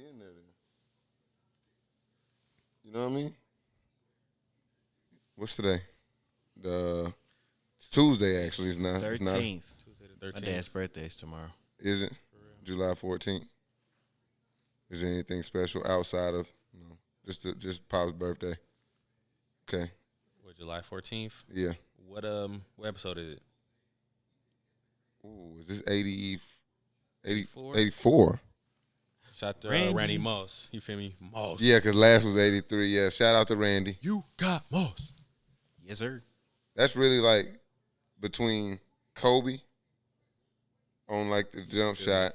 in there then. You know what I mean? What's today? It's Tuesday, actually. It's not. 13th. It's not. Tuesday the 13th. My dad's birthday is tomorrow. Is it? July 14th. Is there anything special outside of just Pop's birthday? Okay. What, July 14th? Yeah. What episode is it? Ooh, is this 84? 84. Shout out to Randy Moss. You feel me? Moss. Yeah, because last was 83. Yeah, shout out to Randy. You got Moss. Yes, sir. That's really like between Kobe on like the jump shot.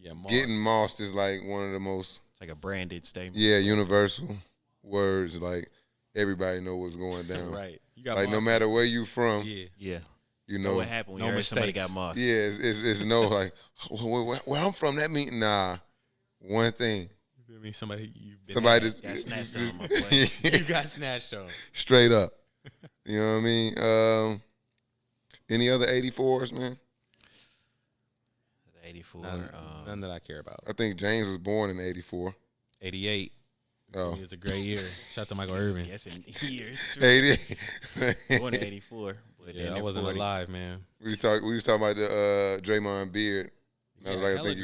Yeah, Moss. Getting Moss is like one of the most. It's like a branded statement. Yeah, universal words. Like everybody know what's going down. Right. You got like Moss. No matter where you from. Yeah. You know what happened when you heard somebody got Moss. Yeah, it's no like where I'm from. That mean one thing. You feel me? Somebody just got snatched on my boy. You got snatched on. Straight up. You know what I mean? Any other 84s, man? 84. None that I care about. I think James was born in 84. 88. Oh. It was a great year. Shout out to Michael Irvin. Yes, in years. 88. Born in 84. Yeah, I wasn't 40. alive, man. We was talking about the Draymond beard. And I was like, I think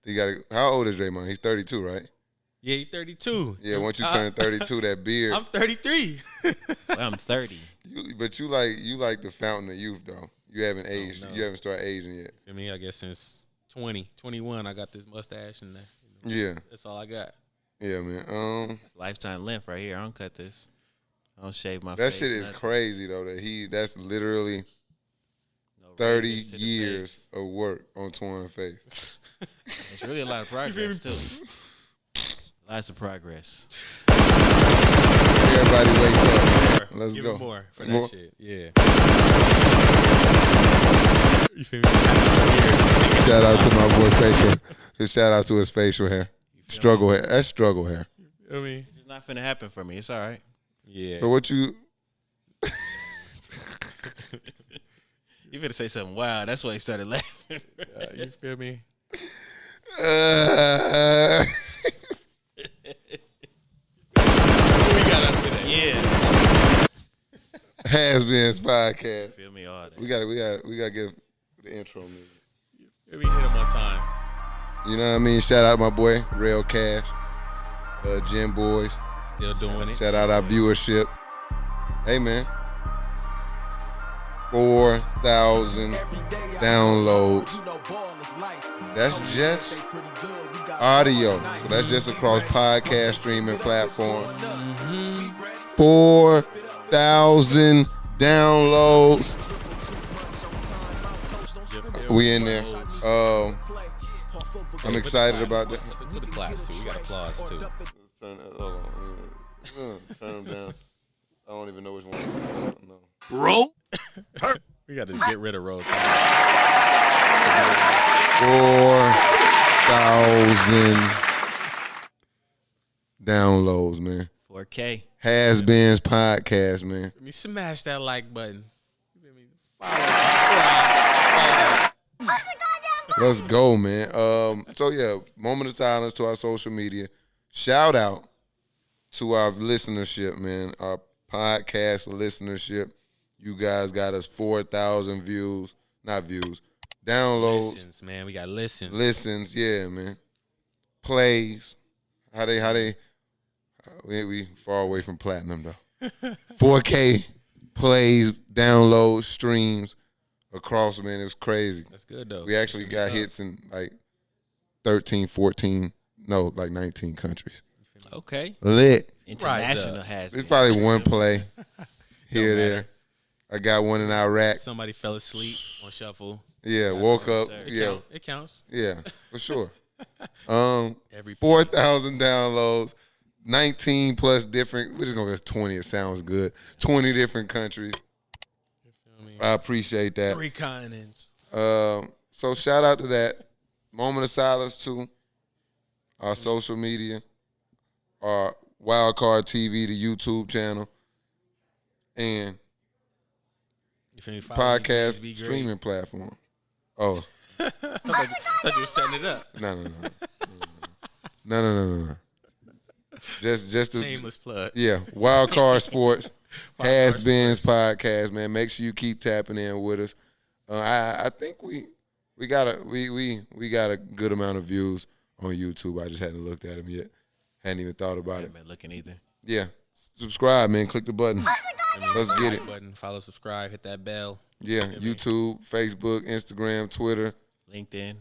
you got. How old is Draymond? He's 32, right? Yeah, he's 32. Yeah, once you turn 32, that beard. I'm 33. Well, I'm 30. But you like the fountain of youth though. You haven't aged. No. You haven't started aging yet. I mean, I guess since 21, I got this mustache and that. Yeah, that's all I got. Yeah, man. It's lifetime length right here. I don't cut this. I don't shave my that face. That shit is crazy though. That's literally 30 years of work on Twan face. It's really a lot of progress too. Lots of progress. Everybody wake up. Let's Give go. More for more? that shit. Yeah. You feel me? Shout out to my boy facial. Just shout out to his facial hair. Struggle hair. That's struggle hair. I mean, it's not finna happen for me. It's all right. Yeah. So what you? You better say something wild. That's why he started laughing. You feel me? Yeah. HasBeens Podcast. Feel me all day. We gotta give the intro music. Let me hit him one time. You know what I mean? Shout out my boy Rail Cash, Gym Boys. Still doing it. Shout out our viewership. Hey man, 4,000 downloads. That's just audio. So that's just across podcast streaming platforms. 4,000 downloads. We in there. I'm excited about that. Put the claps too. We got applause too. Turn them down. I don't even know which one. No. Roll. We got to get rid of roll. 4,000 downloads, man. 4K. HasBeens Podcast, man. Let me smash that like button. Let's go, man. So yeah, moment of silence to our social media. Shout out to our listenership, man. Our podcast listenership. You guys got us 4,000 views, not views, downloads. Listens, man. We got listens. Listens, yeah, man. Plays. How they? We far away from platinum though. 4K plays, downloads, streams across, man. It was crazy. That's good though. We actually got hits in like 13, 14, no, like 19 countries. Okay. Lit. International has. It's probably one play here or there. I got one in Iraq. Somebody fell asleep on shuffle. Yeah, woke up. Yeah, it counts. Yeah, for sure. 4,000 downloads, 19 plus different. We're just gonna go 20. It sounds good. 20 different countries. I appreciate that. 3 continents. So shout out to that. Moment of silence to our social media, our Wildcard TV, the YouTube channel, and podcast streaming platform. Oh. I thought you were setting it up. No. No. Just a Shameless plug. Yeah, Wild Card Sports, HasBeens Podcast, man. Make sure you keep tapping in with us. I think we got a good amount of views on YouTube. I just hadn't looked at them yet. Hadn't even thought about it. I haven't been looking either. Yeah, subscribe, man. Click the button. Let's get it. Button, follow, subscribe, hit that bell. Yeah, YouTube, Facebook, Instagram, Twitter, LinkedIn.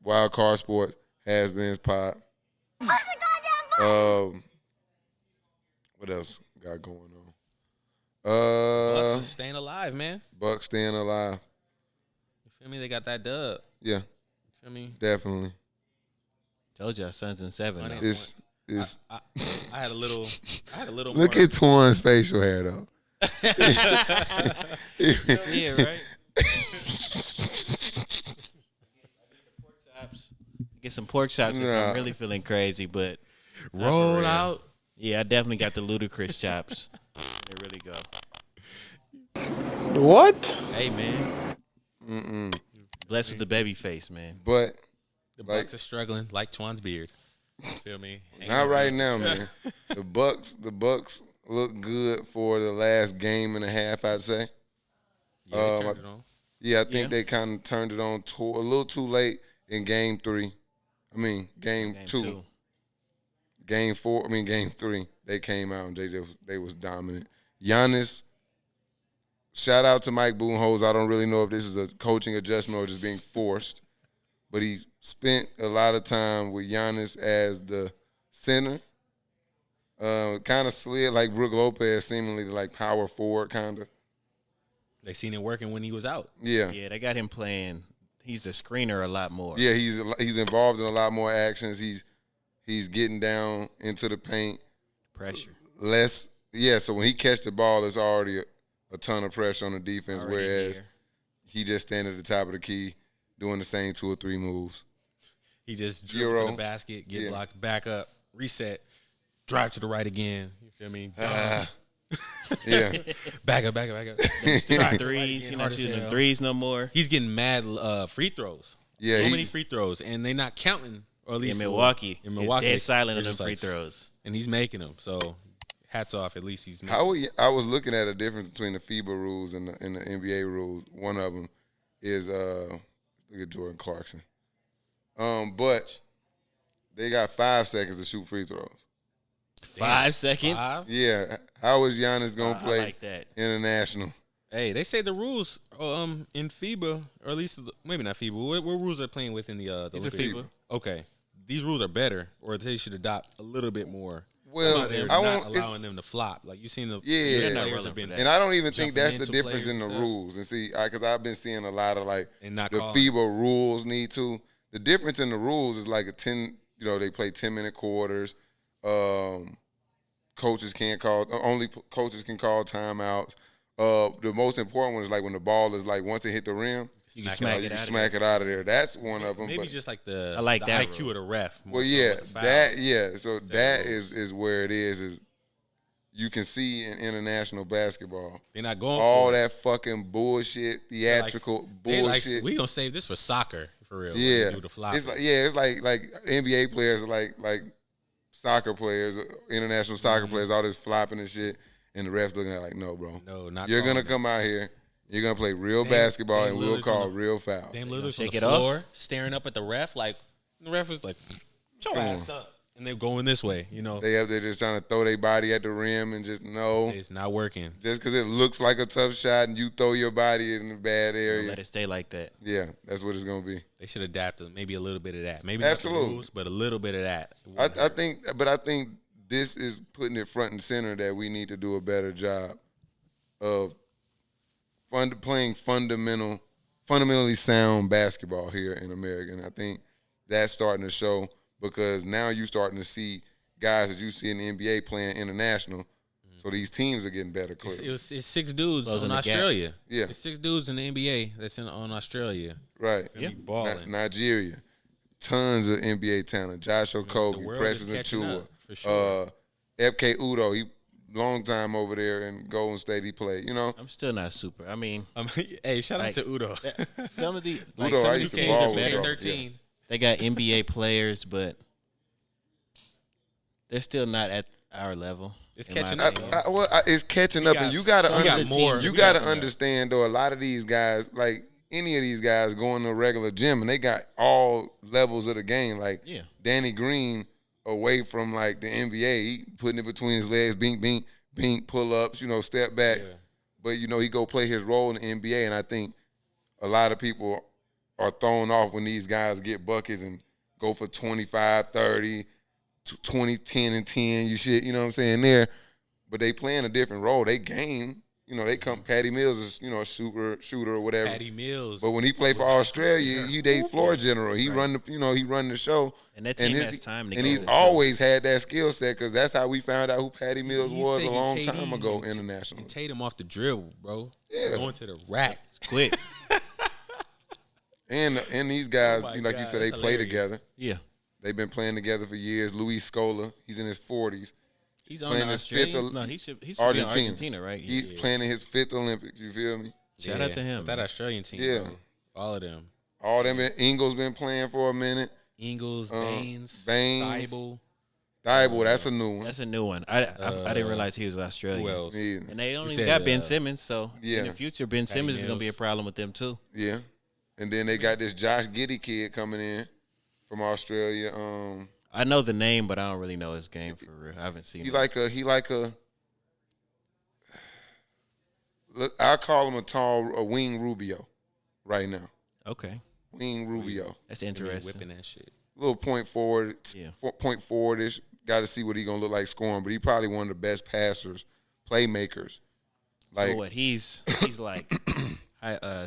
Wild Card Sports, HasBeens Pod. What else got going on? Bucks is staying alive, man. Bucks staying alive. You feel me? They got that dub. Yeah, You feel me? definitely. Told y'all Suns in 7. Money. though. It's I had a little. look more. at Twan's facial hair though. Yeah, right? Get some pork chops if Nah. I'm really feeling crazy, but Roll real. out. yeah, I definitely got the ludicrous chops. They really go. What? Hey, man. Blessed with the baby face, man. But The Bucks are struggling like Twan's beard. You feel me? not right now, man. The Bucks look good for the last game and a half, I'd say. Yeah, they turned it on. Yeah, I think Yeah. they kind of turned it on a little too late in game 3. I mean, game 2. Game 4, game 3, they came out and they was dominant. Giannis, shout out to Mike Budenholzer. I don't really know if this is a coaching adjustment or just being forced, but he spent a lot of time with Giannis as the center. Kind of slid like Brook Lopez, seemingly like power forward, kind of. They seen it working when he was out. Yeah. Yeah, they got him playing. He's a screener a lot more. Yeah, he's involved in a lot more actions. He's getting down into the paint. Pressure. Less, yeah. So when he catch the ball, there's already a ton of pressure on the defense. Already whereas here. he just stand at the top of the key, doing the same 2 or 3 moves. He just dribble to Zero. the basket, get Yeah. blocked, back up, reset, drive to the right again. You feel me? Yeah, Back up. Shooting threes. He's not shooting them threes no more. He's getting mad free throws. yeah. So many he's- free throws, and they're not counting. Or at least In Milwaukee. in Milwaukee, He's dead silent on they're them just free like- throws. and he's making them. So hats off. At least he's making. I was looking at a difference between the FIBA rules and the NBA rules. One of them is look at Jordan Clarkson. But they got 5 seconds to shoot free throws. 5 seconds. 5? Yeah, how is Giannis gonna I play like that. international? Hey, they say the rules in FIBA, or at least maybe not FIBA. What rules are playing with in the These are Olympics? FIBA. Okay, these rules are better, or they should adopt a little bit more. Well, They're I not won't. allowing them to flop. Like you seen the Yeah. They're not players rolling have been for that. And I don't even think jumping that's the into difference players in the and stuff. rules. And see, because I've been seeing a lot of like and not the calling. FIBA rules need to. The difference in the rules is like a 10. They play 10-minute quarters. Coaches can't call. Only coaches can call timeouts. The most important one is like when the ball is like once it hit the rim, You can Smack smack you it can out. smack it out of there. That's one of them. Maybe but, just like the I like the that IQ rule. of the ref. more well, so yeah, with the fouls. that yeah. So that is where it is you can see in international basketball They're not going all for it. that fucking bullshit, They're like- theatrical they like, bullshit. we gonna save this for soccer for real. when Yeah, they do the flopping. it's like NBA players are like soccer players, international soccer players, all this flopping and shit, and the refs looking at it like, no, bro, no, not you're gonna calling come out here, you're gonna play real Dame- basketball, Dame and we'll Lillard's call on the- real fouls. Dame Lillard from shake the it off? floor, staring up at the ref like the ref was like, "Get your ass up," and they're going this way. You know, They're just trying to throw their body at the rim and just no. it's not working. Just because it looks like a tough shot and you throw your body in a bad Don't area, let it stay like that. yeah, that's what it's gonna be. They should adapt to maybe a little bit of that. Maybe Absolutely. not the rules, but a little bit of that. I think this is putting it front and center that we need to do a better job of playing fundamentally sound basketball here in America. And I think that's starting to show because now you're starting to see guys that you see in the NBA playing international. So these teams are getting better clearly. It's 6 dudes Closing on the gap. Australia. Yeah. It's 6 dudes in the NBA that's on Australia. Right. Yeah. Balling. Nigeria. Tons of NBA talent. Josh The Okogie, world Preston is catching Achua, up, for sure. FK Udo. He long time over there in Golden State. He played. I'm still not super. I mean, Hey, shout out Like- to Udo. some of the Udo, some I of used these to teams ball are with better. Udo. 13. They got NBA players, but they're still not at our level. It's catching up. It's catching up, and you gotta understand though. A lot of these guys, like any of these guys, go in the regular gym, and they got all levels of the game. Like Danny Green, away from like the NBA, he putting it between his legs, bink, bink, bink, pull ups, step backs. Yeah. But he go play his role in the NBA, and I think a lot of people are thrown off when these guys get buckets and go for 25, 30, 20, 10, and 10, you know what I'm saying, there. But they playing a different role. They game, they come, Patty Mills is, a shooter or whatever. Patty Mills. But when he played for Australia, they floor general. He run the show. And that team has time to go. And he's always had that skill set because that's how we found out who Patty Mills was a long time ago internationally. And Tatum off the dribble, bro. Yeah. Going to the rack. It's quick. And these guys, like you said, they play together. Yeah. They've been playing together for years. Luis Scola, he's in his 40s. He's on Australia. No, he should be in Argentina, right? He's playing in his 5th Olympics, you feel me? Shout out to him. That Australian team, bro. All of them. All them. Ingles been playing for a minute. Ingles, Baines, Thibault, that's a new one. That's a new one. I didn't realize he was Australian. Who else? Yeah. And they only got Ben Simmons, so in the future, Ben Simmons is going to be a problem with them, too. Yeah. And then they got this Josh Giddey kid coming in from Australia. I know the name, but I don't really know his game for real. I haven't seen him. Look, I call him a wing Rubio right now. Okay. Wing Rubio. That's interesting. Whipping that shit. Little point forward, point forward-ish. Got to see what he's going to look like scoring, but he's probably one of the best passers, playmakers. Like, so what, he's like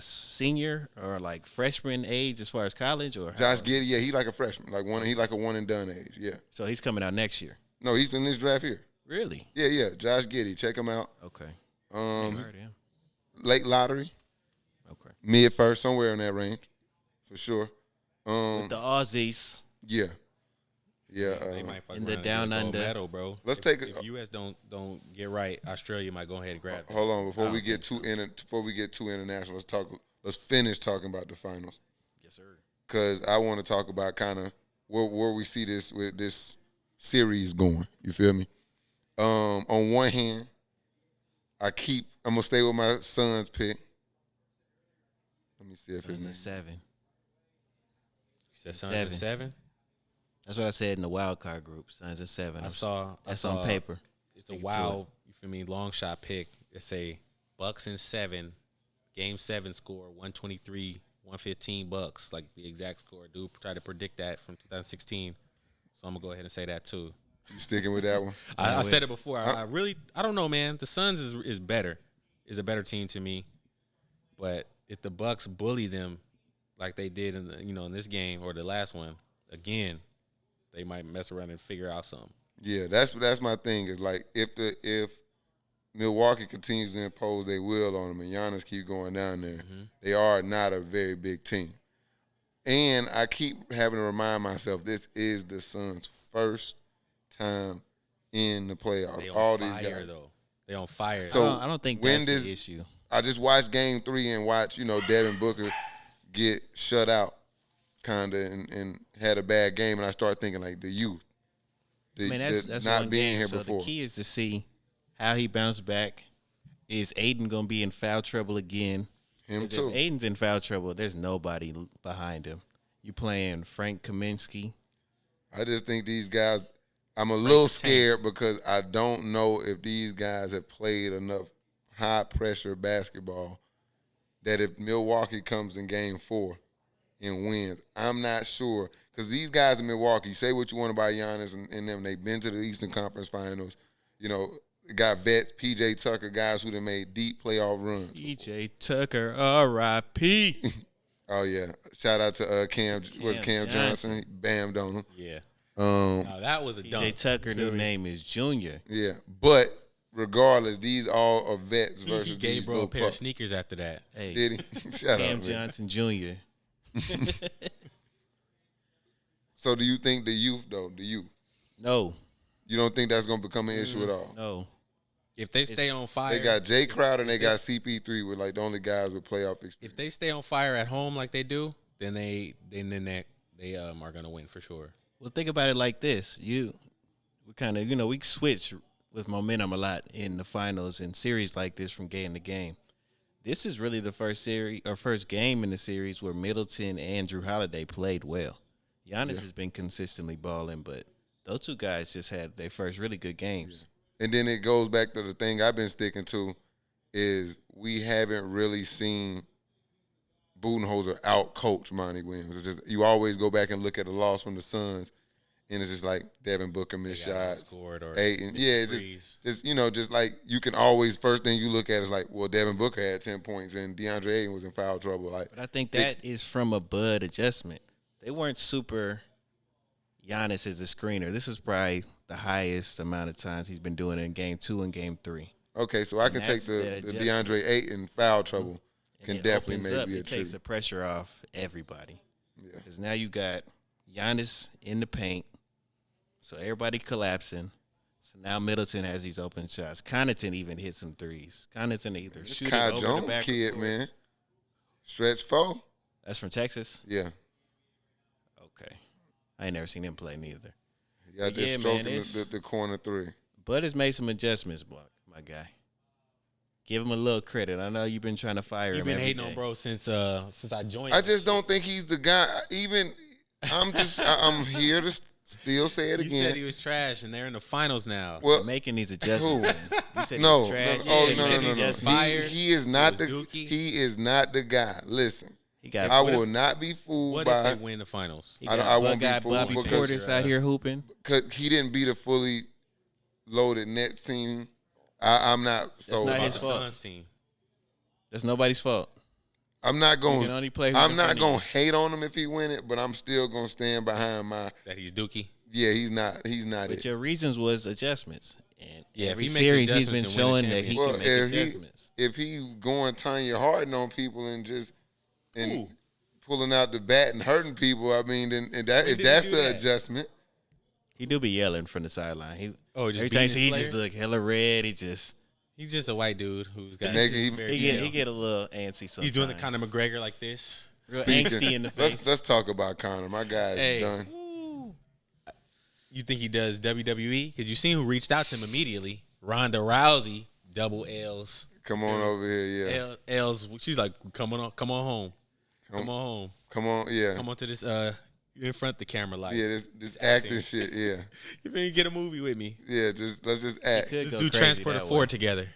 senior or like freshman age as far as college? Or Josh Giddey, yeah, he like a freshman. He like a one-and-done age, yeah. So he's coming out next year? No, he's in this draft here. Really? Yeah, Josh Giddey. Check him out. Okay. Late lottery. Okay. Mid-first, somewhere in that range. For sure. With the Aussies. Yeah. They might fuck in the around down and under. medal, bro. If U.S. don't get right, Australia might go ahead and grab it. Hold on, before we get too international, let's finish talking about the finals. Yes, sir. Because I want to talk about kind of where we see this series going. You feel me? On one hand, I'm gonna stay with my son's pick. Let me see if it's 7. You said Suns at 7? That's what I said in the wild card group. Suns at 7. I saw on paper. It's a wild, you feel me, long shot pick. It's a Bucks in 7, Game 7 score 123-115 Bucks, like the exact score. Dude, try to predict that from 2016. So I'm gonna go ahead and say that too. You sticking with that one? I said it before. I don't know, man. The Suns is better, is a better team to me. But if the Bucks bully them like they did in this game or the last one again, they might mess around and figure out something. Yeah, that's my thing. Is like if Milwaukee continues to impose their will on them and Giannis keep going down there, they are not a very big team. And I keep having to remind myself this is the Suns' first time in the playoffs. They on fire, though. They on fire. So I don't think that's the issue. I just watched Game 3 and watched Devin Booker get shut out, kind of, and had a bad game, and I started thinking like the youth, that's not being game. here so before. The key is to see how he bounced back. Is Aiden gonna be in foul trouble again? Him too. If Aiden's in foul trouble, there's nobody behind him. You playing Frank Kaminsky. I just think these guys. I'm a little scared because I don't know if these guys have played enough high-pressure basketball that if Milwaukee comes in Game 4 and wins, I'm not sure. Because these guys in Milwaukee, you say what you want about Giannis and them, they've been to the Eastern Conference Finals. Got vets, P.J. Tucker, guys who have made deep playoff runs. P.J. Tucker, R.I.P. Oh, yeah. Shout out to Cam Johnson. He bammed on him. Yeah. That was a dunk. P.J. Tucker, new name is Junior. Yeah. But regardless, these all are vets versus he gave these bro a pair of sneakers after that. Hey, did he? Shut Cam up, Johnson Jr. So do you think the youth, though, No. You don't think that's going to become an issue at all? No. If they stay on fire. They got Jay Crowder and they got CP3 with like the only guys with playoff experience. If they stay on fire at home like they do, then they are going to win for sure. Well, think about it like this. we kind of, we switch with momentum a lot in the finals and series like this from game to game. This is really the first game in the series where Middleton and Drew Holiday played well. Giannis has been consistently balling, but those two guys just had their first really good games. And then it goes back to the thing I've been sticking to is we haven't really seen Budenholzer out-coach Monty Williams. It's just, you always go back and look at the loss from the Suns, and it's just like Devin Booker missed shots. Just like you can always, first thing you look at is like, well, Devin Booker had 10 points and DeAndre Ayton was in foul trouble. Like, but I think that is from a Bud adjustment. They weren't super Giannis as a screener. This is probably the highest amount of times he's been doing it in Game 2 and Game 3. Okay, so I can take the DeAndre Ayton foul trouble. Can definitely maybe it takes the pressure off everybody. Yeah. Because now you got Giannis in the paint, so everybody collapsing. So now Middleton has these open shots. Connaughton even hit some threes. Connaughton either shoot Kyle it over Jones the back kid, man. Stretch 4. That's from Texas? Yeah. Okay. I ain't never seen him play neither. Yeah, just stroking the corner 3. Bud has made some adjustments, my guy. Give him a little credit. I know you've been trying to fire him. You've been hating on bro since I joined. I just don't think he's the guy. Even I'm here to still say it again. You said he was trash, and they're in the finals now. Well, making these adjustments. You said he was trash. No. He is not He is not the guy. Listen, I will not be fooled. What by, if they win the finals? I won't be fooled Bobby Portis out here hooping because he didn't beat a fully loaded Nets team. I'm not. So that's not his fault. That's nobody's fault. I'm not going. I'm not going to hate on him if he win it, but I'm still going to stand behind that he's Dookie. Yeah, he's not. He's not. But your reasons was adjustments, and every series he's been showing that he can make adjustments. If he going Tanya Harden on people and pulling out the bat and hurting people, I mean, if that's the adjustment. He do be yelling from the sideline. Every time he just look hella red. He's just a white dude who's got. He get a little antsy sometimes. He's doing the Conor McGregor like this, real angsty in the face. Let's talk about Conor. My guy is done. You think he does WWE? Because you seen who reached out to him immediately. Ronda Rousey, double L's. Come on over here, yeah. L's. She's like, come on home. Come on home. Come on, yeah. Come on to this. In front of the camera, like this acting shit, yeah. You finna get a movie with me? Yeah, let's just act. Let's do Transporter 4 together.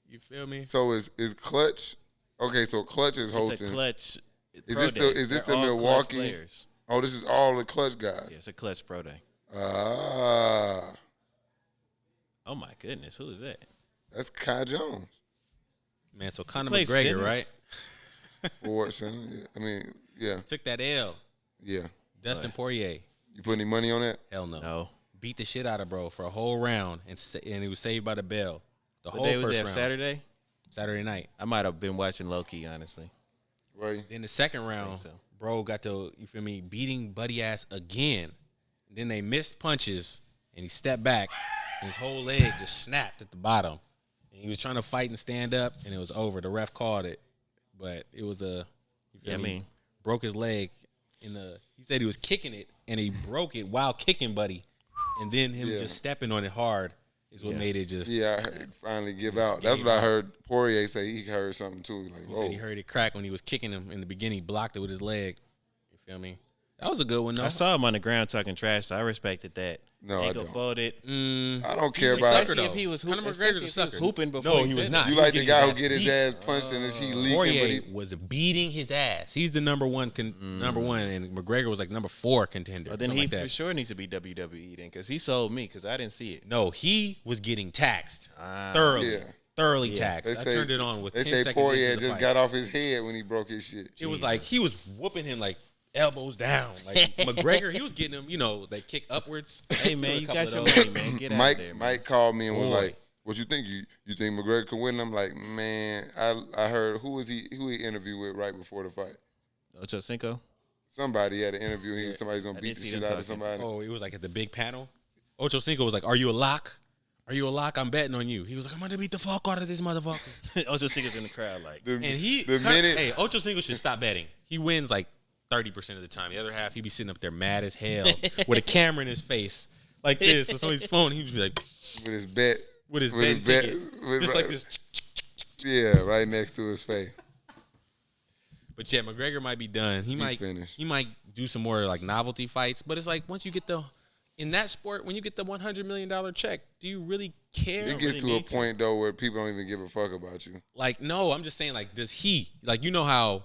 You feel me? So is Clutch? Okay, so Clutch is hosting. It's a Clutch. Is this the Milwaukee? Oh, this is all the Clutch guys. Yeah, it's a Clutch Pro Day. Ah. Oh my goodness, who is that? That's Kai Jones. Man, so Conor McGregor, right? Forward center. Yeah. I mean, yeah. Took that L. Yeah. Dustin Poirier. You put any money on that? Hell no. No. Beat the shit out of bro for a whole round, and he was saved by the bell. The whole day was first that, round. Saturday night. I might have been watching low-key, honestly. Right. Then the second round, bro got to, you feel me, beating Buddy ass again. Then they missed punches, and he stepped back, and his whole leg just snapped at the bottom. And he was trying to fight and stand up, and it was over. The ref called it, but it was broke his leg. He said he was kicking it, and he broke it while kicking Buddy, and then him just stepping on it hard is what made it just. Yeah, finally give out. That's what I heard. Poirier say he heard something too. Like, he said he heard it crack when he was kicking him in the beginning. He blocked it with his leg. You feel me? That was a good one, though. I saw him on the ground talking trash, so I respected that. No, ankle I don't. Folded. I don't care about. Especially if he was hooping. Conor McGregor's a sucker. Hooping before he was not. You like the guy who get his ass punched and he leaking? Poirier was beating his ass. He's the number one, and McGregor was like number 4 contender. Well, then he for sure needs to be WWE then, because he sold me, because I didn't see it. No, he was getting taxed thoroughly. Yeah. Thoroughly taxed. I turned it on with 10 seconds. They say Poirier just got off his head when he broke his shit. It was like he was whooping him like elbows down. Like McGregor, he was getting him, they kick upwards. Hey, man, you got your money, man. Get out there, man. Mike called me and was like, what you think? You think McGregor can win? I'm like, man, I heard, who he interviewed with right before the fight? Ocho Cinco? Somebody had an interview. Somebody's going to beat the shit out of somebody. Oh, it was like at the big panel. Ocho Cinco was like, are you a lock? Are you a lock? I'm betting on you. He was like, I'm going to beat the fuck out of this motherfucker. Ocho Cinco's in the crowd like. Hey, Ocho Cinco should stop betting. He wins like 30% of the time. The other half, he be sitting up there mad as hell with a camera in his face. like this on somebody's phone. He would be like with his bet. With his bet ticket. Just like this. Yeah, right next to his face. But yeah, McGregor might be done. He might do some more like novelty fights. But it's like once you get in that sport, when you get the $100 million check, do you really care? It gets to a point though where people don't even give a fuck about you. Like, no, I'm just saying, like, does he, like, you know how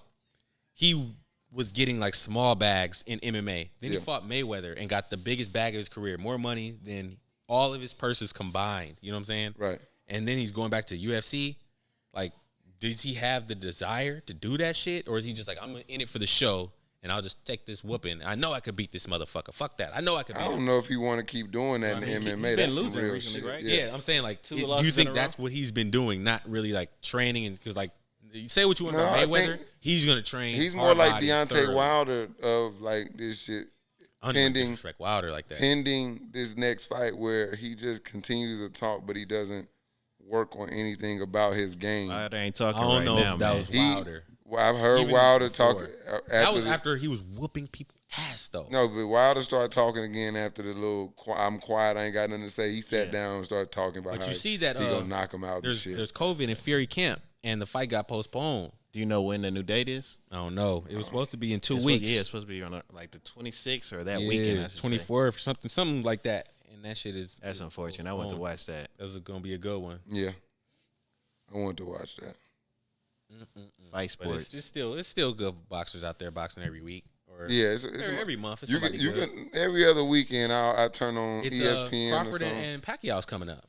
he was getting like small bags in MMA. Then he fought Mayweather and got the biggest bag of his career, more money than all of his purses combined. You know what I'm saying? Right. And then he's going back to UFC. Like, does he have the desire to do that shit? Or is he just like, I'm in it for the show and I'll just take this whooping. I know I could beat this motherfucker. Fuck that. I know I could beat him. I don't know if he want to keep doing that in MMA. That's some real shit. Right? Yeah, I'm saying, like, do you think that's what he's been doing? Not really, like, training? And because, like, you say what you want about Mayweather, he's going to train. He's more like Deontay Wilder of, like, this shit. Pending Wilder like that. Pending this next fight where he just continues to talk, but he doesn't work on anything about his game. Wilder ain't talking I don't know now, if that man. was Wilder. I've heard Wilder talk. That was after he was whooping people's ass, though. No, but Wilder started talking again after the little I'm quiet, I ain't got nothing to say. He sat down and started talking about how he gonna knock him out and shit. There's COVID in Fury camp, and the fight got postponed. Do you know when the new date is? I don't know. It was supposed to be in 2 weeks. It's supposed to be on like the 26th or that weekend. 24th or something like that. And that shit is. That's unfortunate. I want to watch that. That's gonna be a good one. Yeah, I want to watch that. Fight sports. But it's still good boxers out there boxing every week. Or it's every month. You can every other weekend. I turn on ESPN. Crawford and Pacquiao's coming up.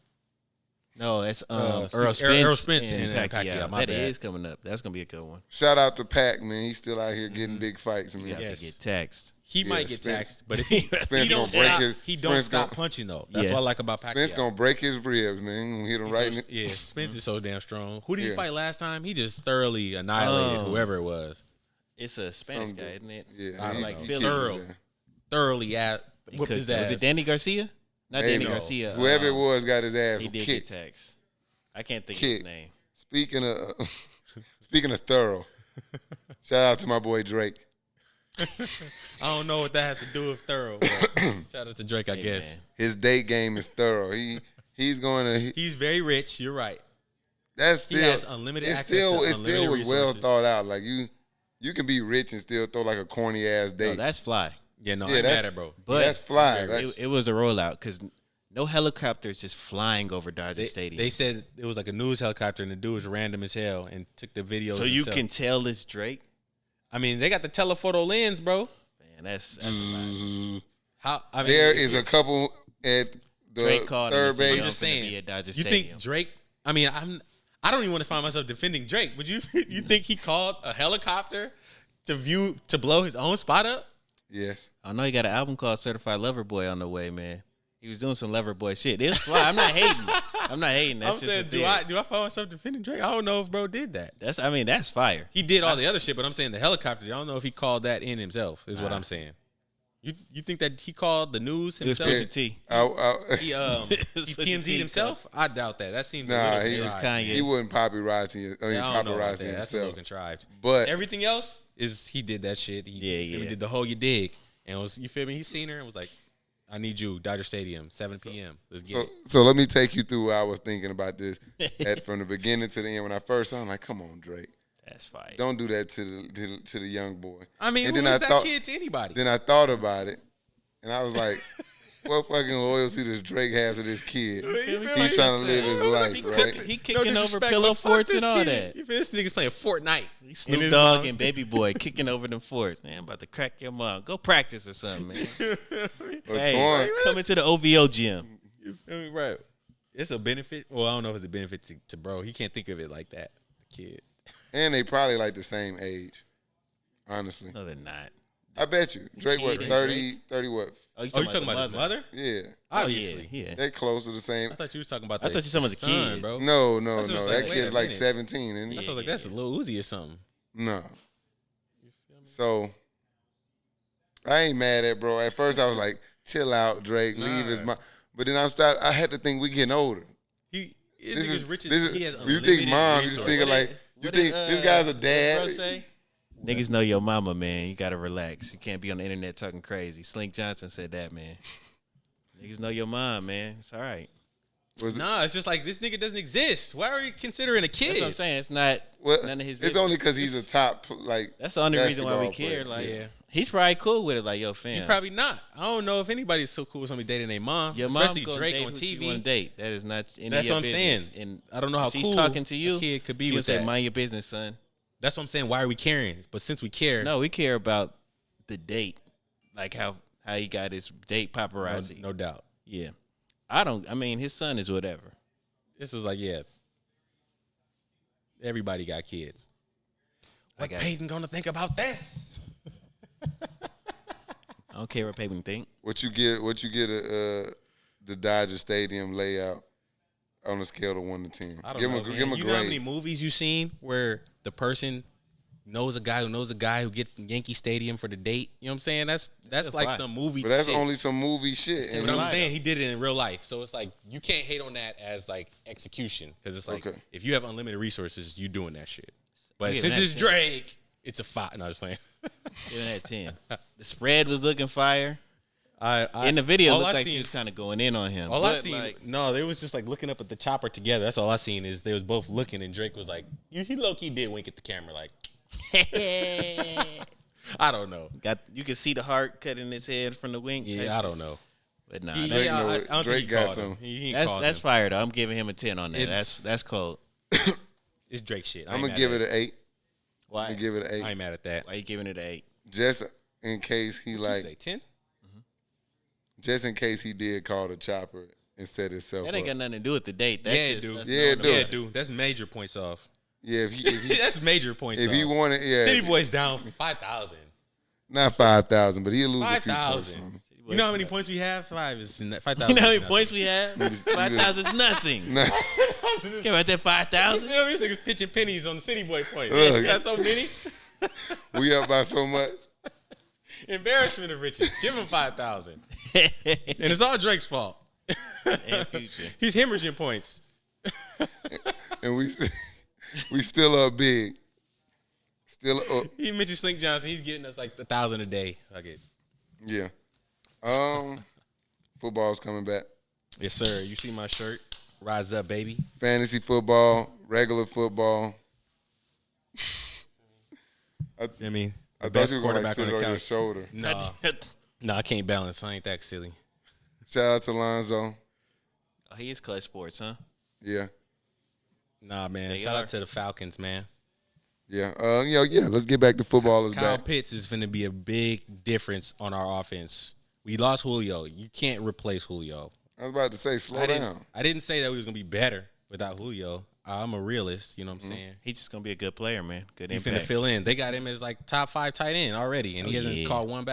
No, it's Errol Spence and Pacquiao. That is coming up. That's gonna be a good one. Shout out to Pac, man. He's still out here getting big fights. Man. You have to get taxed. He might get taxed, but if he don't stop punching though. That's what I like about Pacquiao. Spence gonna break his ribs, man. Gonna hit him right in the... Yeah, Spence is so damn strong. Who did he fight last time? He just thoroughly annihilated whoever it was. It's a Spanish guy, isn't it? Yeah, thoroughly whooped his ass. Was it Danny Garcia? Not Danny Garcia. Whoever it was got his ass kicked. He did get taxed. I can't think of his name. Speaking of thorough, shout out to my boy Drake. I don't know what that has to do with thorough. But shout out to Drake, I guess. Man. His date game is thorough. He's going to. He's very rich. You're right. That's still. He has unlimited access to unlimited It still was resources. well thought out. Like you can be rich and still throw like a corny ass date. No, that's fly. Yeah, no, I got it, bro. But that's fly. It was a rollout because no helicopters just flying over Dodger Stadium. They said it was like a news helicopter, and the dude was random as hell and took the video. So you can tell it's Drake. I mean, they got the telephoto lens, bro. Man, that's a lot. There is a couple at the third base. I'm just saying. You think Drake? I mean, I don't even want to find myself defending Drake. But you think he called a helicopter to blow his own spot up? Yes. I know he got an album called Certified Lover Boy on the way, man. He was doing some lover boy shit. It's fly. I'm not hating. That's I'm saying, do I find myself defending Drake? I don't know if bro did that. That's fire. He did all the other shit, but I'm saying the helicopter. I don't know if he called that in himself. Is what I'm saying. You think that he called the news himself? It was T. He TMZ'd himself? I doubt that. That seems a little contrived. He wasn't paparazzi. I don't know about that. Himself. That's a little contrived. But everying else is he did that shit. He did the whole you dig, and it was, you feel me? He seen her and was like, I need you, Dodger Stadium, 7 p.m. Let's get it. So let me take you through what I was thinking about this from the beginning to the end. When I first saw him, I'm like, come on, Drake. That's fire. Don't do that to the young boy. I mean, who is that kid to anybody? Then I thought about it, and I was like, what fucking loyalty does Drake have to this kid? He's trying to live his life, right? He kicking over pillow forts and all that. This nigga's playing Fortnite. Snoop Dogg and Baby Boy kicking over them forts. Man, I'm about to crack your mom. Go practice or something, man. Hey, come into the OVO gym. You feel me, right? It's a benefit. Well, I don't know if it's a benefit to bro. He can't think of it like that, the kid. And they probably like the same age, honestly. No, they're not. I bet you. Drake, what, 30 what? Oh, you talking about his mother? Yeah. Obviously. Yeah. They're close to the same. I thought you was talking about I thought you talking about the kid, bro. No. That kid's like 17. I was like, that's a Lil Uzi or something. No. So, I ain't mad at bro. At first, I was like, chill out, Drake. Leave his mom. But then I had to think we getting older. He has you think mom, you just thinking like, you think this guy's a dad. Niggas know your mama, man. You gotta relax. You can't be on the internet talking crazy. Slink Johnson said that, man. Niggas know your mom, man. It's all right. Nah, it's just like this nigga doesn't exist. Why are you considering a kid? That's what I'm saying. It's not none of his business. It's only because he's a top, That's the only reason why we care. Like, he's probably cool with it. Like, yo, fam. He probably not. I don't know if anybody's so cool with somebody dating their mom. Your especially mom Drake date on who she TV. wanna date. That is not any That's of your what I'm business. saying. And I don't know how she's cool talking to you. a kid could be she with would say, that. mind your business, son. That's what I'm saying. Why are we caring? But since we care, No, we care about the date, like how he got his date paparazzi. no doubt. Yeah, I mean, his son is whatever. This was like, yeah, everybody got kids. What Peyton gonna think about this? I don't care what Peyton think. What you get the Dodger Stadium layout on a scale of 1 to 10? I don't give know. him a You grade. know how many movies you've seen where the person knows a guy who gets in Yankee Stadium for the date? You know what I'm saying? That's like fine. some movie But that's shit. only some movie shit. But I'm saying he did it in real life. So it's like you can't hate on that as like execution because it's like if you have unlimited resources, you doing that shit. But since it's Drake, it's a 5. No, I was playing. Giving that 10. The spread was looking fire. I In the video, it all looked I like seen- she was kind of going in on him. All I But, seen, like, no, they was just like looking up at the chopper together. That's all I seen is they was both looking, and Drake was like, he low key did wink at the camera, like, I don't know. you can see the heart cutting his head from the wing. Yeah, I don't know. But nah, Drake I don't Drake think he got called him. some. He that's fire though. I'm giving him a 10 on that. It's- That's cold. It's Drake shit. I'm gonna give it an 8. Why? I'm gonna give it an 8. I ain't mad at that. Why you giving it an 8? Just in case he What'd you say, 10? just in case he did call the chopper and set himself That ain't up. got nothing to do with the date. That's Yeah, just, dude. that's Yeah, knowing dude. Yeah, about it. dude. That's major points off. Yeah, if he That's major points if off. he wanted, yeah, City Boy's down 5,000. not 5,000, but he'll lose a few points 5,000. from him. You know how many points we have? 5 is 5,000. You know how many points we have? 5,000 is nothing. Nah. Care about that 5,000? You know these niggas pitching pennies on the City Boy points. Look. Got so many. We up by so much. Embarrassment of riches. Give him 5,000. And it's all Drake's fault. And Future. He's hemorrhaging points. And we still up big. Still up. He mentioned Slink Johnson. He's getting us like 1,000 a day. Fuck it. Yeah. Football's coming back. Yes, sir. You see my shirt? Rise up, baby. Fantasy football, regular football. I mean, I best thought you were going to quarterback sit on the on your couch. shoulder. No, I can't balance. I ain't that silly. Shout out to Lonzo. Oh, he is Clutch Sports, huh? Yeah. Nah, man. They Shout are. out to the Falcons, man. Yeah. Yeah. Let's get back to football. Is Kyle back. Pitts is going to be a big difference on our offense. We lost Julio. You can't replace Julio. I was about to say, slow down. I didn't say that we was going to be better without Julio. I'm a realist. You know what I'm saying? He's just going to be a good player, man. Good He's impact. finna fill in. They got him as like top 5 tight end already, and he hasn't yeah. caught one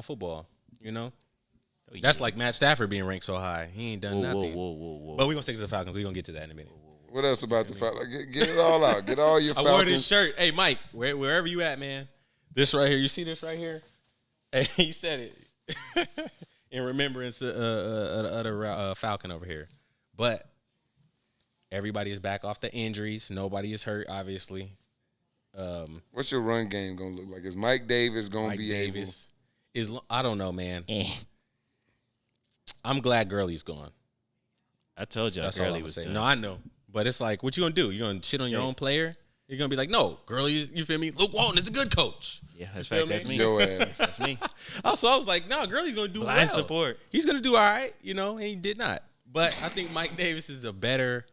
football. You know, Oh, that's yeah. like Matt Stafford being ranked so high. He ain't done nothing. Whoa. But we're gonna stick to the Falcons. We're gonna get to that in a minute. What else about the Falcons? Get it all out. Get all your I Falcons. wore this shirt. Hey, Mike, wherever you at, man. This right here. You see this right here? Hey, he said it in remembrance of the other Falcon over here. But everybody is back off the injuries. Nobody is hurt, obviously. What's your run game going to look like? Is Mike Davis going to Mike be Davis is. I don't know, man. Eh. I'm glad Gurley's gone. I told y'all That's all I'm Gurley gonna was say. done. No, I know. But it's like, what you gonna do? You gonna shit on your own player? You're gonna be like, no, Gurley, you feel me? Luke Walton is a good coach. Yeah, that's feel facts. That's me? me. able? Your ass. That's me. Also, I was like, no, Gurley's gonna do Blind well. support. He's gonna do all right, you know, and he did not. But I think Mike Davis is a better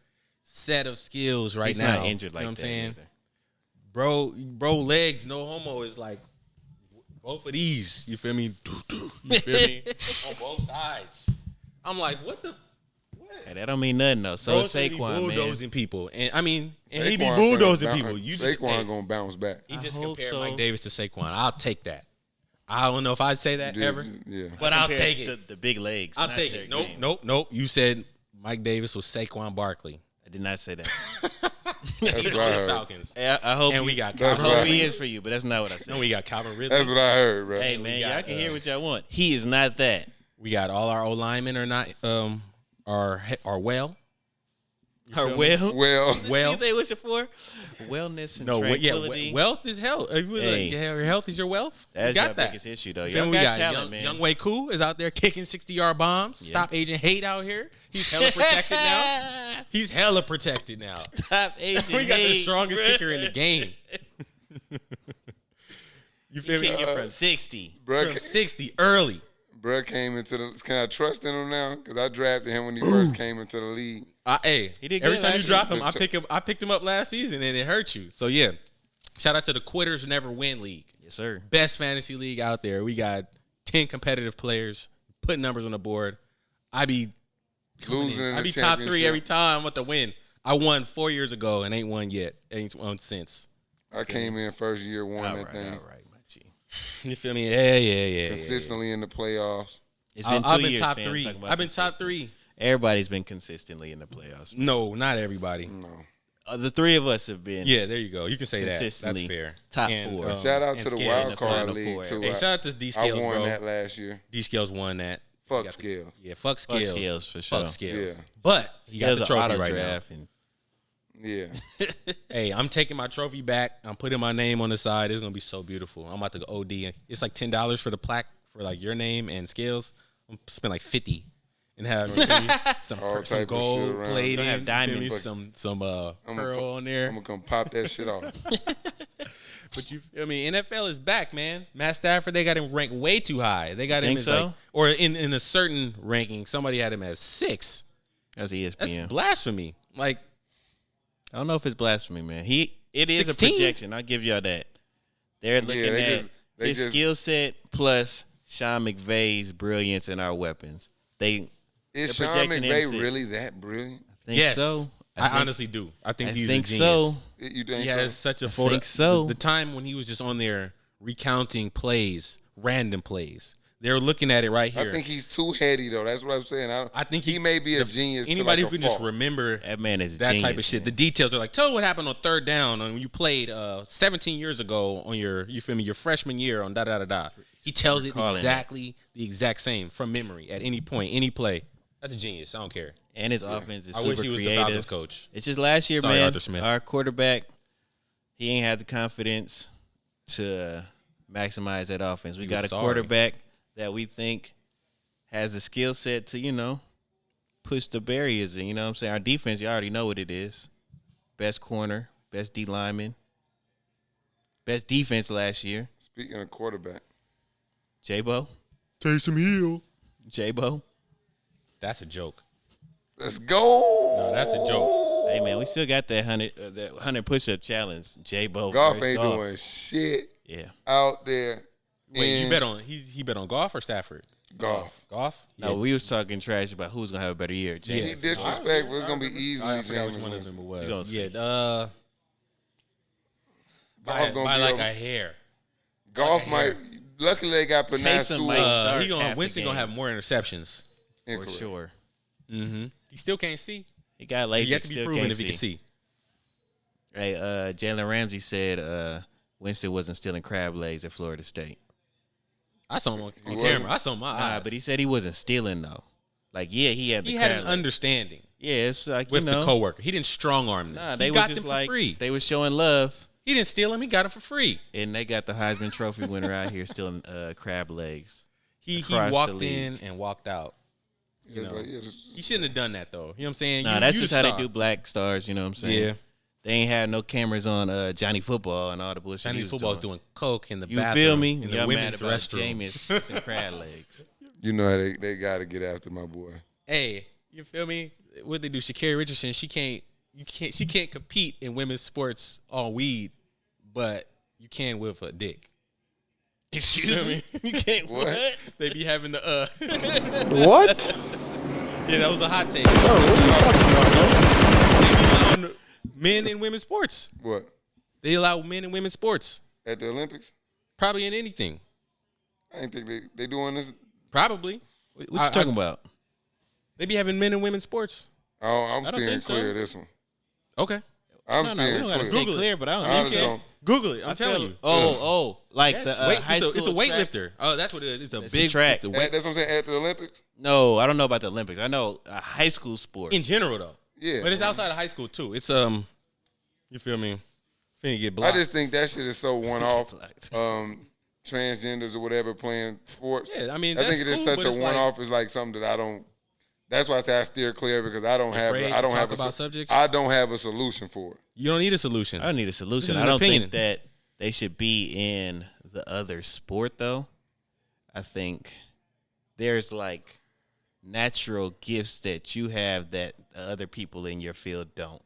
set of skills right He's now. not injured like you know what that I'm saying? either. Bro, legs, no homo is like both of these. You feel me? You feel me? On both sides. I'm like, what the? What? Hey, that don't mean nothing though. So Bro is said he Saquon, man. bulldozing people, and I mean, and he be Saquon bulldozing finna people. bounce- You just Saquon hey, going to bounce back. he just I hope compared so. Mike Davis to Saquon. I'll take that. I don't know if I'd say that Yeah, ever, yeah. but I'll Compared take to it. The big legs. I'll not take their it. Nope, game. nope. You said Mike Davis was Saquon Barkley. I did not say that. That's He's what I on the heard. Falcons. Hey, I hope And he- we got I That's Calvin hope right. he is for you, but that's not what I said. And we got Calvin Ridley. That's what I heard, bro. Hey man, got, y'all can hear what y'all want. He is not that. We got all our O linemen are not are well. Or well. Well, You think what's it for? Wellness and tranquility. Wealth is health. Hey. Your health is your wealth. That's you your got that. biggest issue, though. Feel Y'all me? got We talent, man. Young Wei Koo is out there kicking 60-yard bombs. Yeah. Stop Agent Hate out here. He's hella protected now. He's hella protected now. Top Asian. We got the hate, strongest bruh. kicker in the game. You feel me? Kicking from 60. bruh, From 60 early. bruh came into the. Can I trust in him now? Because I drafted him when he first came into the league. Hey, He did every good time you last drop year. him, I picked him up last season and it hurt you. So yeah, shout out to the Quitters Never Win League. Yes, sir. Best fantasy league out there. We got 10 competitive players, put numbers on the board. I be Losing in I the be top 3 championship. every time with the win. I won 4 years ago and ain't won yet. Ain't won since. I came in first year, won All that right, thing. all right, my G. You feel me? Yeah. Consistently in the playoffs. It's been 2 I've been years, top fam, 3. talking about I've been top consistent. 3. Everybody's been consistently in the playoffs. No, not everybody. No. The 3 of us have been. Yeah, there you go. You can say that. That's Consistently fair. top And, 4. Shout out and to the Scales. wild That's card Final league Four. too. Hey, shout out to D I Scales, won bro. that last year. D Scales won that. Fuck You got the- Scales. Yeah, fuck Scales. Scales, for sure. Fuck Scales. Yeah. But he got There's the an trophy auto right now. draft and Yeah. Hey, I'm taking my trophy back. I'm putting my name on the side. It's gonna be so beautiful. I'm about to go OD. It's like $10 for the plaque for like your name and Scales. I'm gonna spend like 50 and have some All type some of gold shit around. plated, Gonna have you feel me? diamonds. some I'm pearl on there. I'm gonna come pop that shit off. But you feel me? NFL is back, man. Matt Stafford, they got him ranked way too high. They got him Think as so? like, or in a certain ranking, somebody had him as 6. that's That's ESPN. blasphemy. Like, I don't know if it's blasphemy, man. It is 16? a projection. I'll give y'all that. They're looking at they his just- skill set plus Sean McVay's brilliance and our weapons. They Is The Sean projection McVay is it. really that brilliant? think yes, so. I think- honestly do. I think I he's think a genius. so. You think He so? has such a I photo. think so. The time when he was just on there recounting plays, random plays. They're looking at it right here. I think he's too heady though. That's what I'm saying. I think he may be a genius. Anybody to who like can a just fault. remember That man is a that genius, type of shit. man. The details are like, tell me what happened on third down when you played 17 years ago on your, you feel me, your freshman year on da. He tells it Recalling exactly the exact same from memory at any point, any play. That's a genius. I don't care. And his offense is I super wish he was the Falcons creative. coach. It's just last year, Sorry, man. Arthur Smith. Our quarterback, he ain't had the confidence to maximize that offense. We He got a was sorry. quarterback that we think has the skill set to, push the barriers in. You know what I'm saying? Our defense, you already know what it is. Best corner, best D lineman, best defense last year. Speaking of quarterback, J-Bo. Taysom Hill. J-Bo. That's a joke. let's go. No, that's a joke. Hey, man, we still got that 100 push-up challenge. J-Bo. Golf versus ain't golf. doing shit Yeah. out there. Wait, you in bet on he bet on golf or Stafford? golf. Golf? No, we was talking trash about who's going to have a better year. He James. disrespectful. It's gonna be easily I forgot which Jameis one of Winston. them it You gonna was. see. Yeah, by Golf gonna be like over. a hair. Golf might. Luckily, they got Panassu. Taysom might start He half gonna the Winston gonna have games. more interceptions. For Incorrect. sure. Mm-hmm. He still can't see. He got He lazy. yet to be proven if he can see. Hey, Jalen Ramsey said Winston wasn't stealing crab legs at Florida State. I saw him on He camera. wasn't? I saw my eyes. But he said he wasn't stealing though. Like, yeah, he had the he had crab an legs. understanding Yeah, it's like with you know, the coworker. He didn't strong arm them. Nah, he they got was them just for like free. they was showing love, He didn't steal him. He got him for free. and they got the Heisman Trophy winner out here stealing crab legs. He Across the walked league. in and walked out. You It's know, like, yeah, he shouldn't have done that though. You know what I'm saying? Nah, You- that's you just the how they star. do black stars. You know what I'm saying? Yeah, They ain't had no cameras on Johnny Football and all the bullshit. Chinese he was football's doing coke in the You bathroom. feel me? In the Y'all mad women's about restroom. Jameis and crab legs. You know how they got to get after my boy. Hey, you feel me? What they do? Sha'Carri Richardson. She can't compete in women's sports on weed, but you can with a dick. Excuse me. You can't What? what? They be having the What? Yeah, that was a hot take. Oh, what are you talking about, man? They be allowing men in women's sports. What? They allow men in women's sports. At the Olympics? Probably in anything. I ain't think they doing this. Probably. What you talking about? They be having men in women's sports. Oh, I'm I don't steering think so. clear of this one. Okay. I'm No, we steering don't gotta clear. stay Google it. clear, but I I don't just know. don't. Google it. I'm telling you. Like Yes, the weight- high it's school a track. weightlifter. Oh, that's what it is. It's a It's a big track. It's a That's what I'm saying. At the Olympics? No, I don't know about the Olympics. I know a high school sport. in general though. Yeah. But it's outside of high school too. It's you feel me? Finna get blocked. I just think that shit is so one-off. Transgenders or whatever playing sports. Yeah, I mean, I think it is cool, such a one-off. It's like something that I don't. That's why I say I steer clear because I don't have. I don't have about subjects. I don't have a solution for it. You don't need a solution. I don't need a solution. This is I don't opinion. think that they should be in the other sport, though. I think there's like natural gifts that you have that other people in your field don't.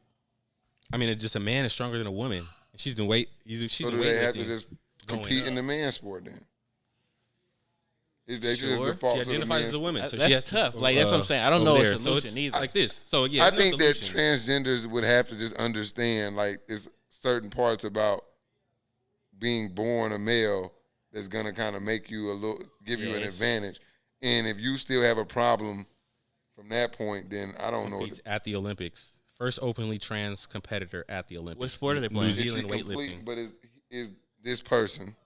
I mean, it's just a man is stronger than a woman. She's in weight. She's So in do they have to weightlifting. just compete in the man's sport then? They should just Sure. default She to the identifies man's as a woman, so That's she has tough. To, Like that's what I'm saying. I don't know over a there. So solution it's either. like this. So yeah, I no think that solution. transgenders would have to just understand like it's certain parts about being born a male that's gonna kind of make you give you an advantage. And if you still have a problem from that point, then I don't know. Competes at the Olympics. First openly trans competitor at the Olympics. What sport are they playing? New Is she Zealand complete? weightlifting. But is this person?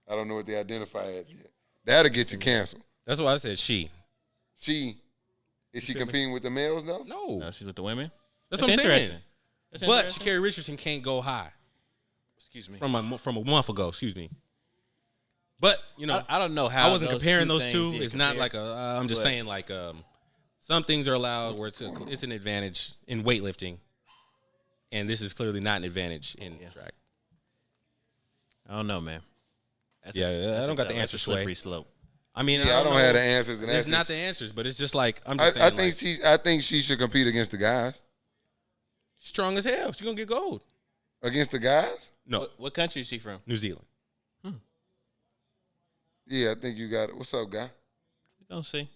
I don't know what they identify as yet. That'll get you canceled. That's why I said she. Is she competing with the males though? No, No, she's with the women. that's what I'm saying. interesting. That's But interesting. Sha'Carri Richardson can't go high Excuse me. from a month ago. Excuse me. But you know, I don't know how. I wasn't comparing those things two. get It's not compared. like I'm just But- saying like some things are allowed where it's an advantage in weightlifting, and this is clearly not an advantage in track. I don't know, man. That's Yeah, I don't got the that's answer, a slippery Sway. slope. I mean, Yeah, I don't know. have the answers, and It's that's not just, the answers, but it's just like I'm just saying. I think she should compete against the guys. Strong as hell. She's gonna get gold. Against the guys? No, What country is she from? New Zealand. Yeah, I think you got it. What's up, guy? We gonna see.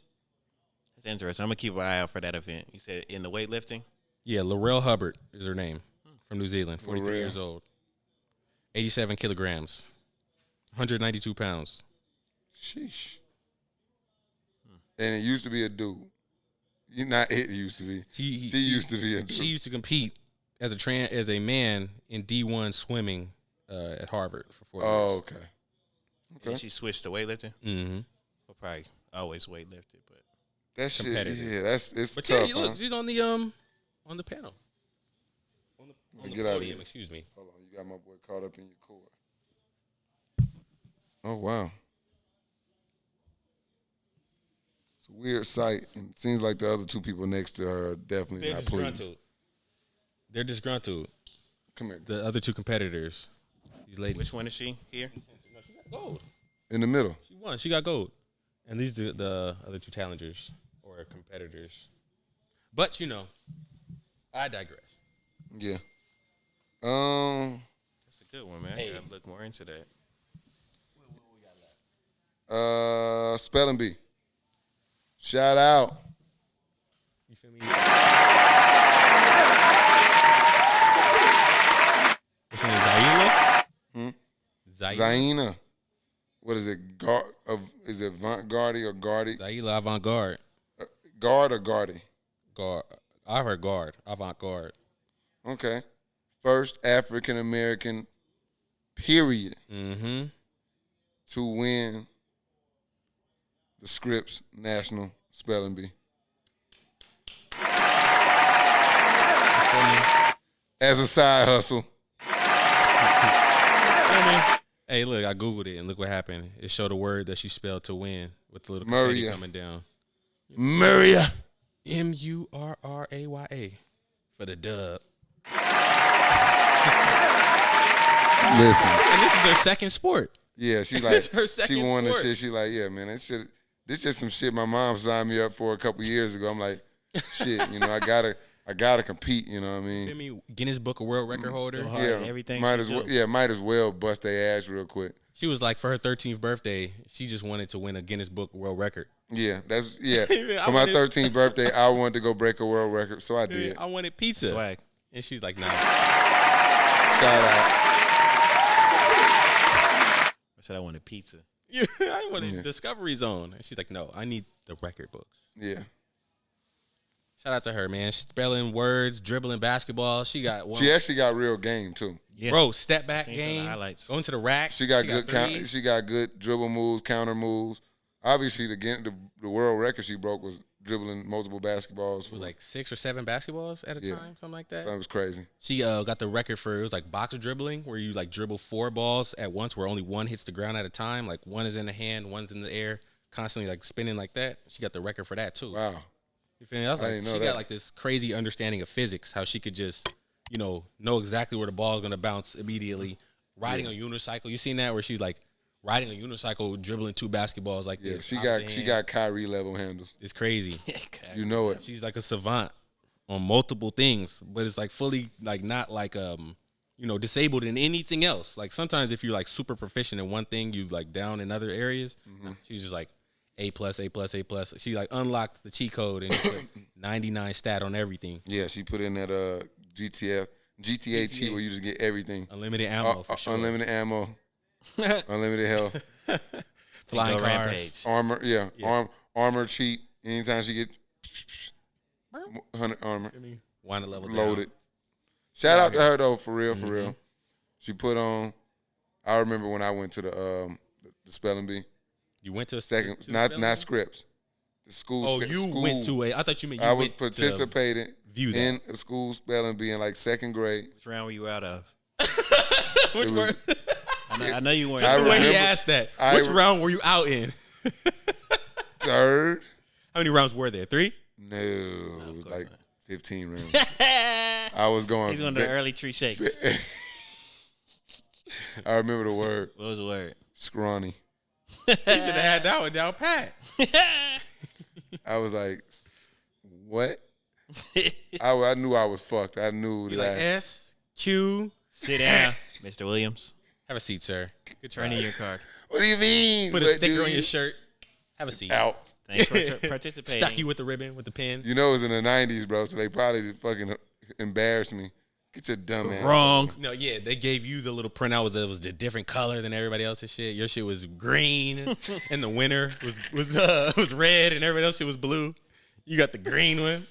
That's interesting. I'm gonna keep an eye out for that event. You said in the weightlifting. Yeah, Laurel Hubbard is her name from New Zealand. 43 Laurel. years old. 87 kilograms. 192 pounds. Sheesh. And it used to be a dude. It used to be. She used to be a dude. She used to compete as a man in D1 swimming at Harvard for 4 years. Oh, okay. And she switched to weightlifting. Mm-hmm. Well, probably always weightlifted, but That shit, Competitive. yeah, it's But tough, yeah, look, huh? she's on the panel. On the Get out of podium, here. excuse me. Hold on, you got my boy caught up in your cord. Oh, wow. It's a weird sight, and it seems like the other two people next to her are definitely They're not pleased. disgruntled. They're disgruntled. Come here. The other two competitors. These ladies. which one is she here? No, she got gold. In the middle. She won. She got gold. And these are the other two challengers or competitors. But you know, I digress. Yeah. That's a good one, man. Hey. I gotta look more into that. Spelling bee. Shout out. You feel me? What's her name? Zaila? Zaila. Zaina. What is it? Is it Gardy or Gardy? Zaila Avant-Garde. Guard or Gardy? Guard. I heard guard. Avant-Garde. Okay. First African American, period, Mm-hmm. to win the Scripps National Spelling Bee. As a side hustle. Hey, look, I Googled it and look what happened. It showed a word that she spelled to win with the little Maria. confetti coming down. Maria. Murraya for the dub. Listen. And this is her second sport. Yeah, she like It's her second she won the sport. shit. She like, yeah, man, this just some shit my mom signed me up for a couple years ago. I'm like, shit, you know, I gotta compete, you know what I mean? Feel me? Guinness Book of World Record holder. Go hard. Yeah, everything might she as well. do. Yeah, might as well bust their ass real quick. She was like, for her 13th birthday, she just wanted to win a Guinness Book World Record. Yeah, I For my wanted- 13th birthday, I wanted to go break a world record, so I did. I wanted pizza. Swag. And she's like, nah. Shout out. I said I wanted pizza. I wanted Yeah. Discovery Zone. And she's like, no, I need the record books. Yeah, Shout out to her, man. Spelling words, dribbling basketball. She got one. she actually got real game too. Yeah. Bro, step back Seen some of the game. highlights. Going to the rack. She got good. threes. She got good dribble moves, counter moves. Obviously, the world record she broke was dribbling multiple basketballs. It was like 6 or 7 basketballs at a time, something like that. So that was crazy. She got the record for, it was like box dribbling, where you like dribble 4 balls at once, where only one hits the ground at a time. Like one is in the hand, one's in the air, constantly like spinning like that. She got the record for that too. Wow. You feel me? I was like, she got like this crazy understanding of physics, how she could just, know exactly where the ball is gonna bounce immediately. Riding a unicycle, you seen that where she's like riding a unicycle, dribbling 2 basketballs like this. She got Kyrie level handles. It's crazy. You know it. She's like a savant on multiple things, but it's like fully like not like disabled in anything else. Like sometimes if you're like super proficient in one thing, you like down in other areas. She's just like A+, A+, A+. She like unlocked the cheat code and put 99 stat on everything. Yeah, she put in that GTA cheat where you just get everything. Unlimited ammo for sure. Unlimited ammo. Unlimited health. Flying cars. Rampage. Armor, armor cheat. Anytime she get 100 armor. Wind a level loaded. Shout out to her though, for real. She put on. I remember when I went to the spelling bee. You went to a second, not scripts. The school. Oh, you went to a. I thought you meant you I went was participating in a school spelling bee in like 2nd grade. Which round were you out of? Which word? I know you weren't. Just the way he asked that. Which round were you out in? 3rd. How many rounds were there? 3? No, it was like 15 rounds. I was going. He's going to the early tree shakes. I remember the word. What was the word? Scrawny. You should have had that one down pat. I was like, what? I knew I was fucked. I knew You that. like S, Q. Sit down, Mr. Williams. Have a seat, sir. Good try. Turn in your card. What do you mean? Put a sticker on your shirt. Have a seat. Out. Thanks for participating. Stuck you with the ribbon, with the pen. You know it was in the 90s, bro, so they probably fucking embarrassed me. Get your dumb ass. Wrong. No, yeah, they gave you the little printout that was the different color than everybody else's shit. Your shit was green, and the winner was red, and everybody else's shit was blue. You got the green one.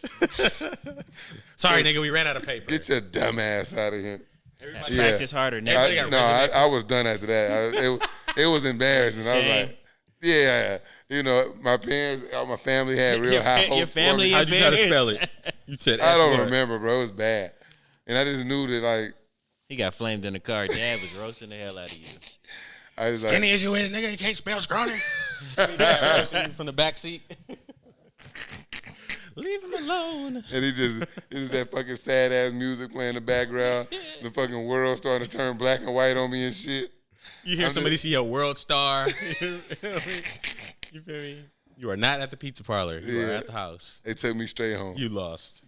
Sorry, nigga, we ran out of paper. Get your dumb ass out of here. Everybody practice harder. I was done after that. It was embarrassing. I was like, yeah, my parents, my family had real high hopes. Your family. How'd you try to spell it? You said I don't remember, bro. It was bad. And I just knew that, like. He got flamed in the car. Dad was roasting the hell out of you. I was Skinny like, as you is, nigga. You can't spell scrawny. Roasting from the back seat. Leave him alone. And it was that fucking sad ass music playing in the background. The fucking world starting to turn black and white on me and shit. You hear somebody see a world star. You feel me? You are not at the pizza parlor. You are at the house. They took me straight home. You lost.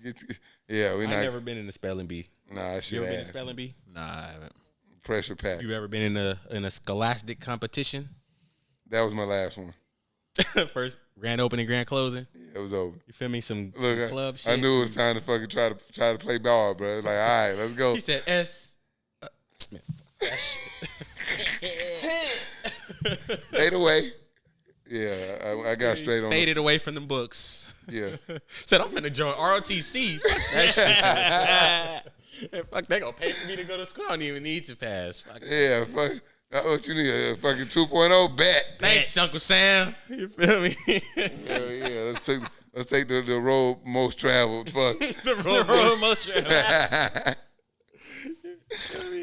Yeah, I've never been in a spelling bee. Nah, I should You ever been in have. a spelling bee? Nah, I haven't. Pressure pack. You ever been in a scholastic competition? That was my last one. First grand opening, grand closing. Yeah, it was over. You feel me? Some Look, club shit. I knew it was time to fucking try to play ball, bro. It's like, all right, let's go. He said S. Man, fuck that shit. Fade away. Yeah, I got straight on. Faded away from the books. Yeah. Said I'm finna join ROTC. Fuck that shit. And fuck, they gonna pay for me to go to school. I don't even need to pass. Fuck. Yeah, fuck. What you need? A fucking 2.0 bet. Thanks, Uncle Sam. You feel me? Yeah. Let's take the road most traveled. Fuck. the road most traveled.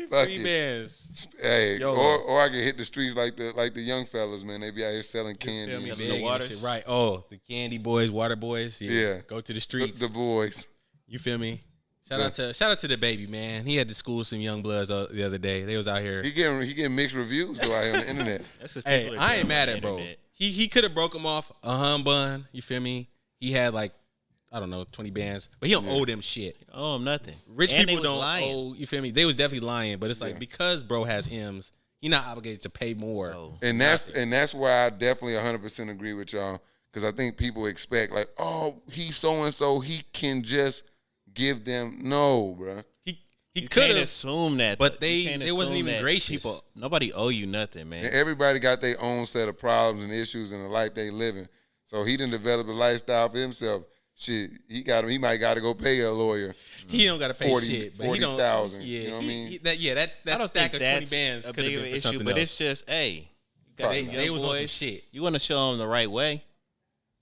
Fuck 3 it. bands. Hey, Yo. or I can hit the streets like the young fellas, man. They be out here selling candy. Feel me? and Big shit. and waters. shit. Right. Oh, the candy boys, water boys. Yeah. Go to the streets. The boys. You feel me? Shout out to the baby, man. He had to school some young bloods the other day. They was out here. He getting mixed reviews though out here on the internet. That's just Hey, people are I doing ain't mad on at the bro. internet. He could have broke him off a hum bun. You feel me? He had like, I don't know, 20 bands, but he don't owe them shit. Oh, nothing. Rich And they people was don't lying. owe. You feel me? They was definitely lying, but it's like because bro has M's, he not obligated to pay more. Oh. And that's why I definitely 100% agree with y'all, because I think people expect like, oh, he's so and so, he can just give them. No, bro. He You could can't have, assume that. but You can't they wasn't assume even that gracious. Nobody owe you nothing, man. And everybody got their own set of problems and issues in the life they living. So he didn't develop a lifestyle for himself. Shit, he might got to go pay a lawyer. He don't got to pay 40 shit, but he don't. 40,000, Yeah, you know what I mean? That I don't stack think of 20 that's bands a could have big of been an for issue, something but else. it's just, hey, you got They some They young was on some boys. shit. You want to show them the right way.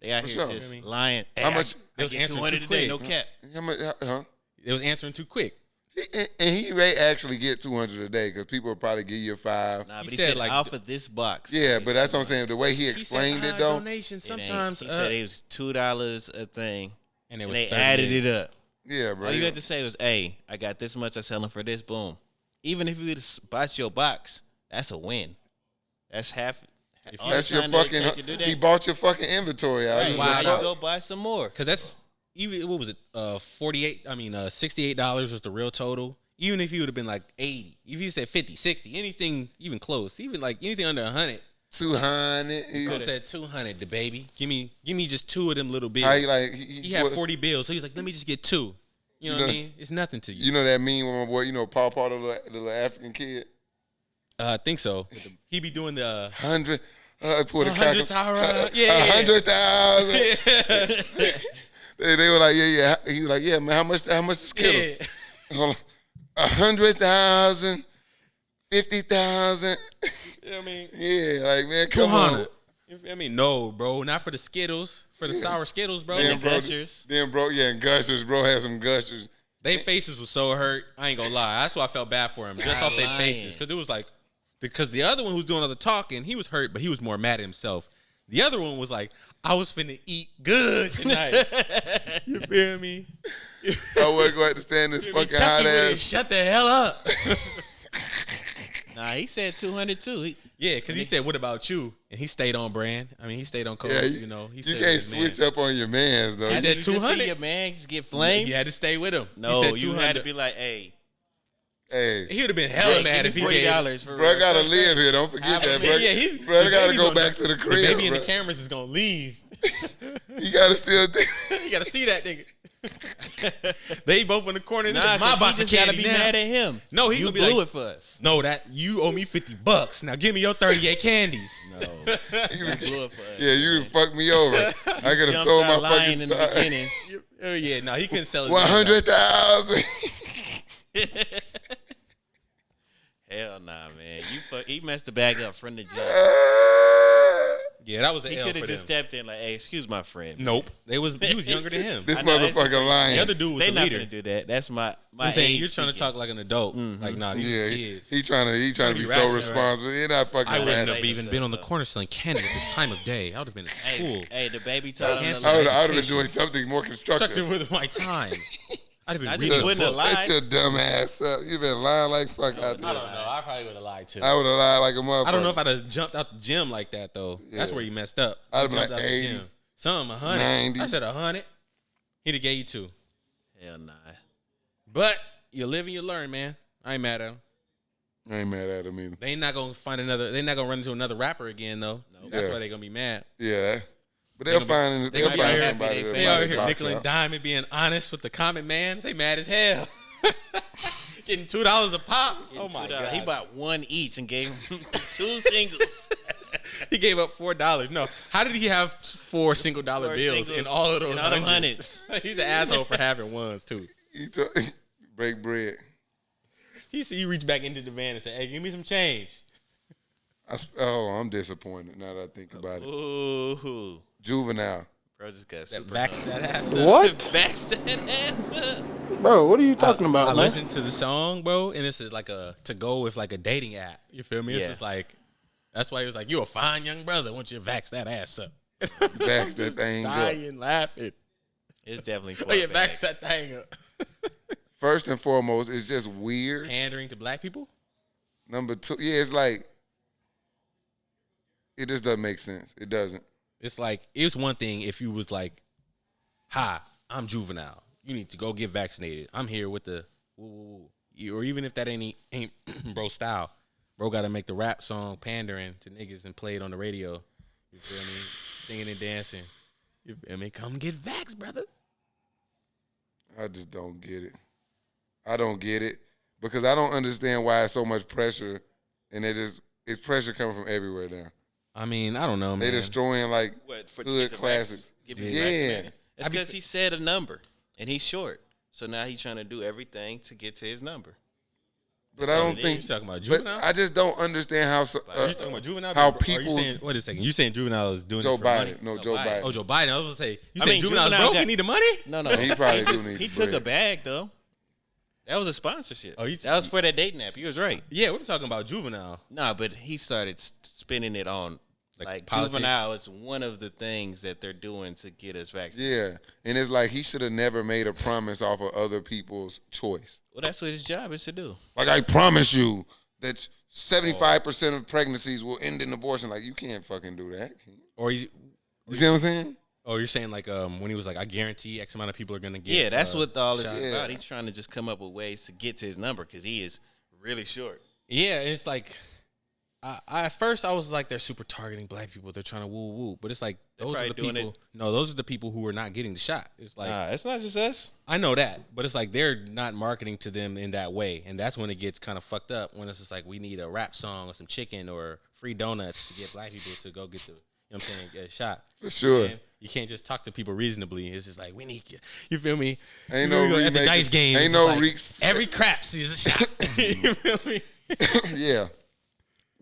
They out For here sure. just lying. Hey, How much? They was get answering 200 too today, quick. no cap. How much? Huh? It was answering too quick. And he may actually get 200 a day because people will probably give you a 5. Nah, but He he said, said like, off of this box. Yeah, but that's what I'm saying. The way he explained it, though. Donation It ain't. sometimes. He said it was $2 a thing, and it and was they 38. added it up. Yeah, bro. All you had to say was, "Hey, I got this much. I selling for this. Boom." Even if you would have bought your box, that's a win. That's half. all That's the your time that it fucking. take to do that. He bought your fucking inventory out. Right, You Wow. why just you go buy some more? Because that's even what was it? $68 was the real total. Even if you would have been like 80, if you said 50, 60, anything even close, even like anything under 100, 200. I would have said 200, the baby. Give me just 2 of them little bills. How he like? He had 40 bills, so he's like, let me just get 2. You know what I mean? It's nothing to you. You know that meme with my boy, Paw, the little African kid? I think so. He be doing the 100. For the 100 Tara. Yeah. 100,000. They were like, yeah. He was like, yeah, man, how much the Skittles? Yeah. Hold on. 100,000, 50,000. You know what I mean? Yeah, like, man, come on. 200. You feel me? No, bro. Not for the Skittles. For the sour Skittles, bro. Then, the Gushers. And Gushers, bro, had some Gushers. They faces was so hurt. I ain't gonna lie. That's why I felt bad for him. Just off their faces. Because it was like, because the other one who was doing all the talking, he was hurt, but he was more mad at himself. The other one was like, I was finna eat good tonight. You feel me? I wasn't going to stand this fucking Chucky hot with it, ass. shut the hell up. Nah, he said 200 too. Yeah, because he said, what about you? And he stayed on brand. I mean, he stayed on code, Yeah, you know. He You stayed can't with his man. switch up on your mans, though. He I said said 200. 200. Your man just get flamed. You had to stay with him. No, he said you had to 200. be like, hey, Hey, He would have been hella mad if he gave. $40 for bro, real. gotta live here. Don't forget that, bro. Yeah, he's Bro, the gotta baby's go gonna- back to the crib, The baby in bro. the cameras is gonna leave. You gotta still. You gotta see that nigga. They both in the corner. Nah, Nah, my 'cause box he of just gotta candy be now. mad at him. No, he you gonna be blew like, it for us. No, that you owe me $50. Now give me your 38 candies. No, you blew it for us. Yeah, you fucked me over. I could have Jumped sold out my lying fucking in the stock. beginning. Oh yeah, no, he couldn't sell it. 100,000. Hell nah, man. He messed the bag up from the jump. Yeah, that was an He L should for have them. just stepped in like, hey, excuse my friend. Nope, he was younger than him. This I know, that's motherfucker lying. The other dude was They the not leader. gonna do that. That's my I'm saying age you're trying to speaking. talk like an adult. Like nah, these Yeah, kids. he trying to be be so rational, responsible. You're not fucking I wouldn't rational. have even been on the corner selling candy at this time of day. I would have been at school. Hey, the baby told him. Handsome. I would have been education. doing something more Constructive constructive. with my time. I'd have been I reading just a wouldn't have book. lied. Shut your dumb ass up. You been lying like fuck out I there. don't know. I probably would have lied too. I would have lied like a motherfucker. I don't know if I'd have jumped out the gym like that though. That's Yeah. where you messed up. I'd You have been jumped like out the 80, gym. Some 100. 90. I said 100. He'd have gave you 2. Hell nah. But you live and you learn, man. I ain't mad at him. I ain't mad at him either. They ain't not gonna find another. They're not gonna run into another rapper again though. That's Yeah. why they gonna be mad. Yeah. But they'll find they gonna be out here- somebody that They out here box nickel and out. diamond being honest with the common man. They mad as hell. Getting $2 a pop. Oh my $2. god. He bought one each and gave him 2 singles. He gave up $4. No, how did he have 4 single-dollar 4 bills singles in all of those in all them hundreds? He's an asshole for having ones too. He break bread. He reached back into the van and said, "Hey, give me some change." I'm disappointed now that I think about it. Ooh. Juvenile. Bro just got That super vax dumb. that ass up. What? Vax that ass up. Bro, what are you talking about, I man? listened to the song, bro, and this is like a to go with like a dating app. You feel me? It's Yeah. just like that's why he was like, "You a fine young brother. I want you to vax that ass up." Vax that thing up. Dying laughing. It's definitely for Oh yeah, a bag. vax that thing up. First and foremost, it's just weird. Pandering to black people. Number 2, yeah, it's like it just doesn't make sense. It doesn't. It's like it's one thing if you was like, "Hi, I'm juvenile. You need to go get vaccinated. I'm here with the woo woo woo." Or even if that ain't bro style, bro got to make the rap song pandering to niggas and play it on the radio. You feel me? Singing and dancing. You feel me? Come get vaxxed, brother. I just don't get it. I don't get it because I don't understand why it's so much pressure, and it's pressure coming from everywhere now. I mean, I don't know, man. They destroying like What, for good the classics. Give me Yeah. vaccinated. That's because he said a number and he's short. So now he's trying to do everything to get to his number. But I don't think. You talking about But Juvenile? I just don't understand how. You talking about Juvenile? How Or people. wait a second. You saying Juvenile is doing Joe this for money? Biden. No, Joe Biden. Oh, Joe Biden. I was gonna say. You I saying mean, Juvenile's Juvenile broke? got- He need the money? No. He probably do need He the took bread. a bag though. That was a sponsorship. Oh, that was for that dating app. You was right. Yeah, we're talking about Juvenile. Nah, but he started spinning it on like politics. Juvenile is one of the things that they're doing to get us vaccinated. Yeah, and it's like he should have never made a promise off of other people's choice. Well, that's what his job is to do. Like, I promise you that 75% of pregnancies will end in abortion. Like, you can't fucking do that. Or he's. You see what I'm saying? Oh, you're saying like when he was like, I guarantee X amount of people are gonna get. Yeah, that's what all this shot. is Yeah. about. He's trying to just come up with ways to get to his number because he is really short. Yeah, it's like. At first I was like, they're super targeting black people. They're trying to woo woo, but it's like those are the probably doing people. No, those are the people who are not getting the shot. It's like Nah, it's not just us. I know that, but it's like they're not marketing to them in that way, and that's when it gets kind of fucked up. When it's just like we need a rap song or some chicken or free donuts to get black people to go get the, you know what I'm saying, get a shot. For sure. And you can't just talk to people reasonably. It's just like we need you feel me? Ain't You no go at the remake- dice game. ain't it's no like reeks- every crap is a shot. You feel me? Yeah.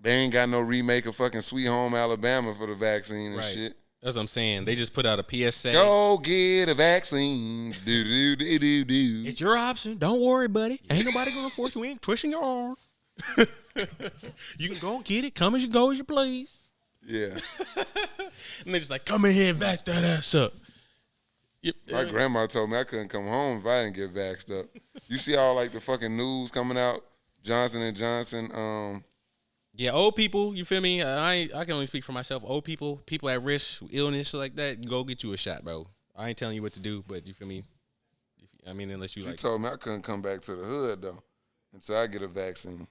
They ain't got no remake of fucking Sweet Home Alabama for the vaccine and Right. shit. That's what I'm saying. They just put out a PSA. Go get a vaccine. Do do do do do. It's your option. Don't worry, buddy. Ain't nobody gonna force you in. Twisting your arm. You can go and get it. Come as you go as you please. Yeah. And they're just like, come in here and vax that ass up. My grandma told me I couldn't come home if I didn't get vaxxed up. You see all like the fucking news coming out, Johnson and Johnson. Yeah, old people, you feel me? I can only speak for myself. Old people, people at risk, illness like that, go get you a shot, bro. I ain't telling you what to do, but you feel me? I mean, unless you She like. told me I couldn't come back to the hood though until I get a vaccine.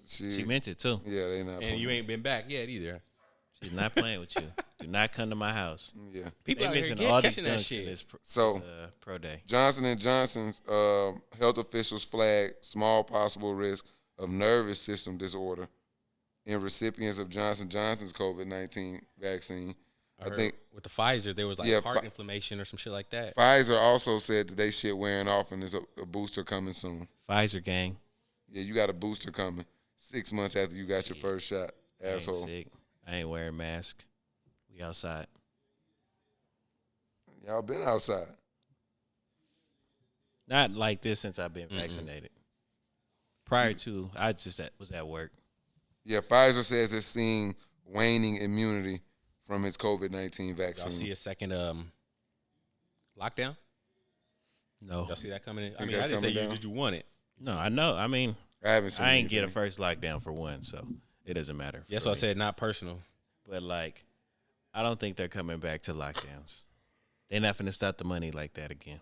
She meant it too. Yeah, they not. And you ain't been back yet either. She's not playing with you. Do not come to my house. Yeah. People They out here missing all these catching that dunks in shit. this So- pro day. Johnson and Johnson's health officials flagged small possible risk of nervous system disorder in recipients of Johnson Johnson's COVID-19 vaccine. I heard think with the Pfizer, there was like Yeah, heart inflammation or some shit like that. Pfizer also said that they shit wearing off and there's a booster coming soon. Pfizer gang. Yeah, you got a booster coming 6 months after you got your first shot, I ain't asshole. sick. I ain't wearing mask. We outside. Y'all been outside. Not like this since I've been vaccinated. Prior to, I just was at work. Yeah, Pfizer says it's seeing waning immunity from its COVID-19 Y'all vaccine. see a second lockdown? No. Y'all see that coming in? I Think mean, I that's didn't say coming you. down? Did you want it? No, I know. I mean, I haven't seen I ain't get a anything. first lockdown for one, so it doesn't matter. Yes, for I me. said not personal. But like, I don't think they're coming back to lockdowns. They're not finna stop the money like that again.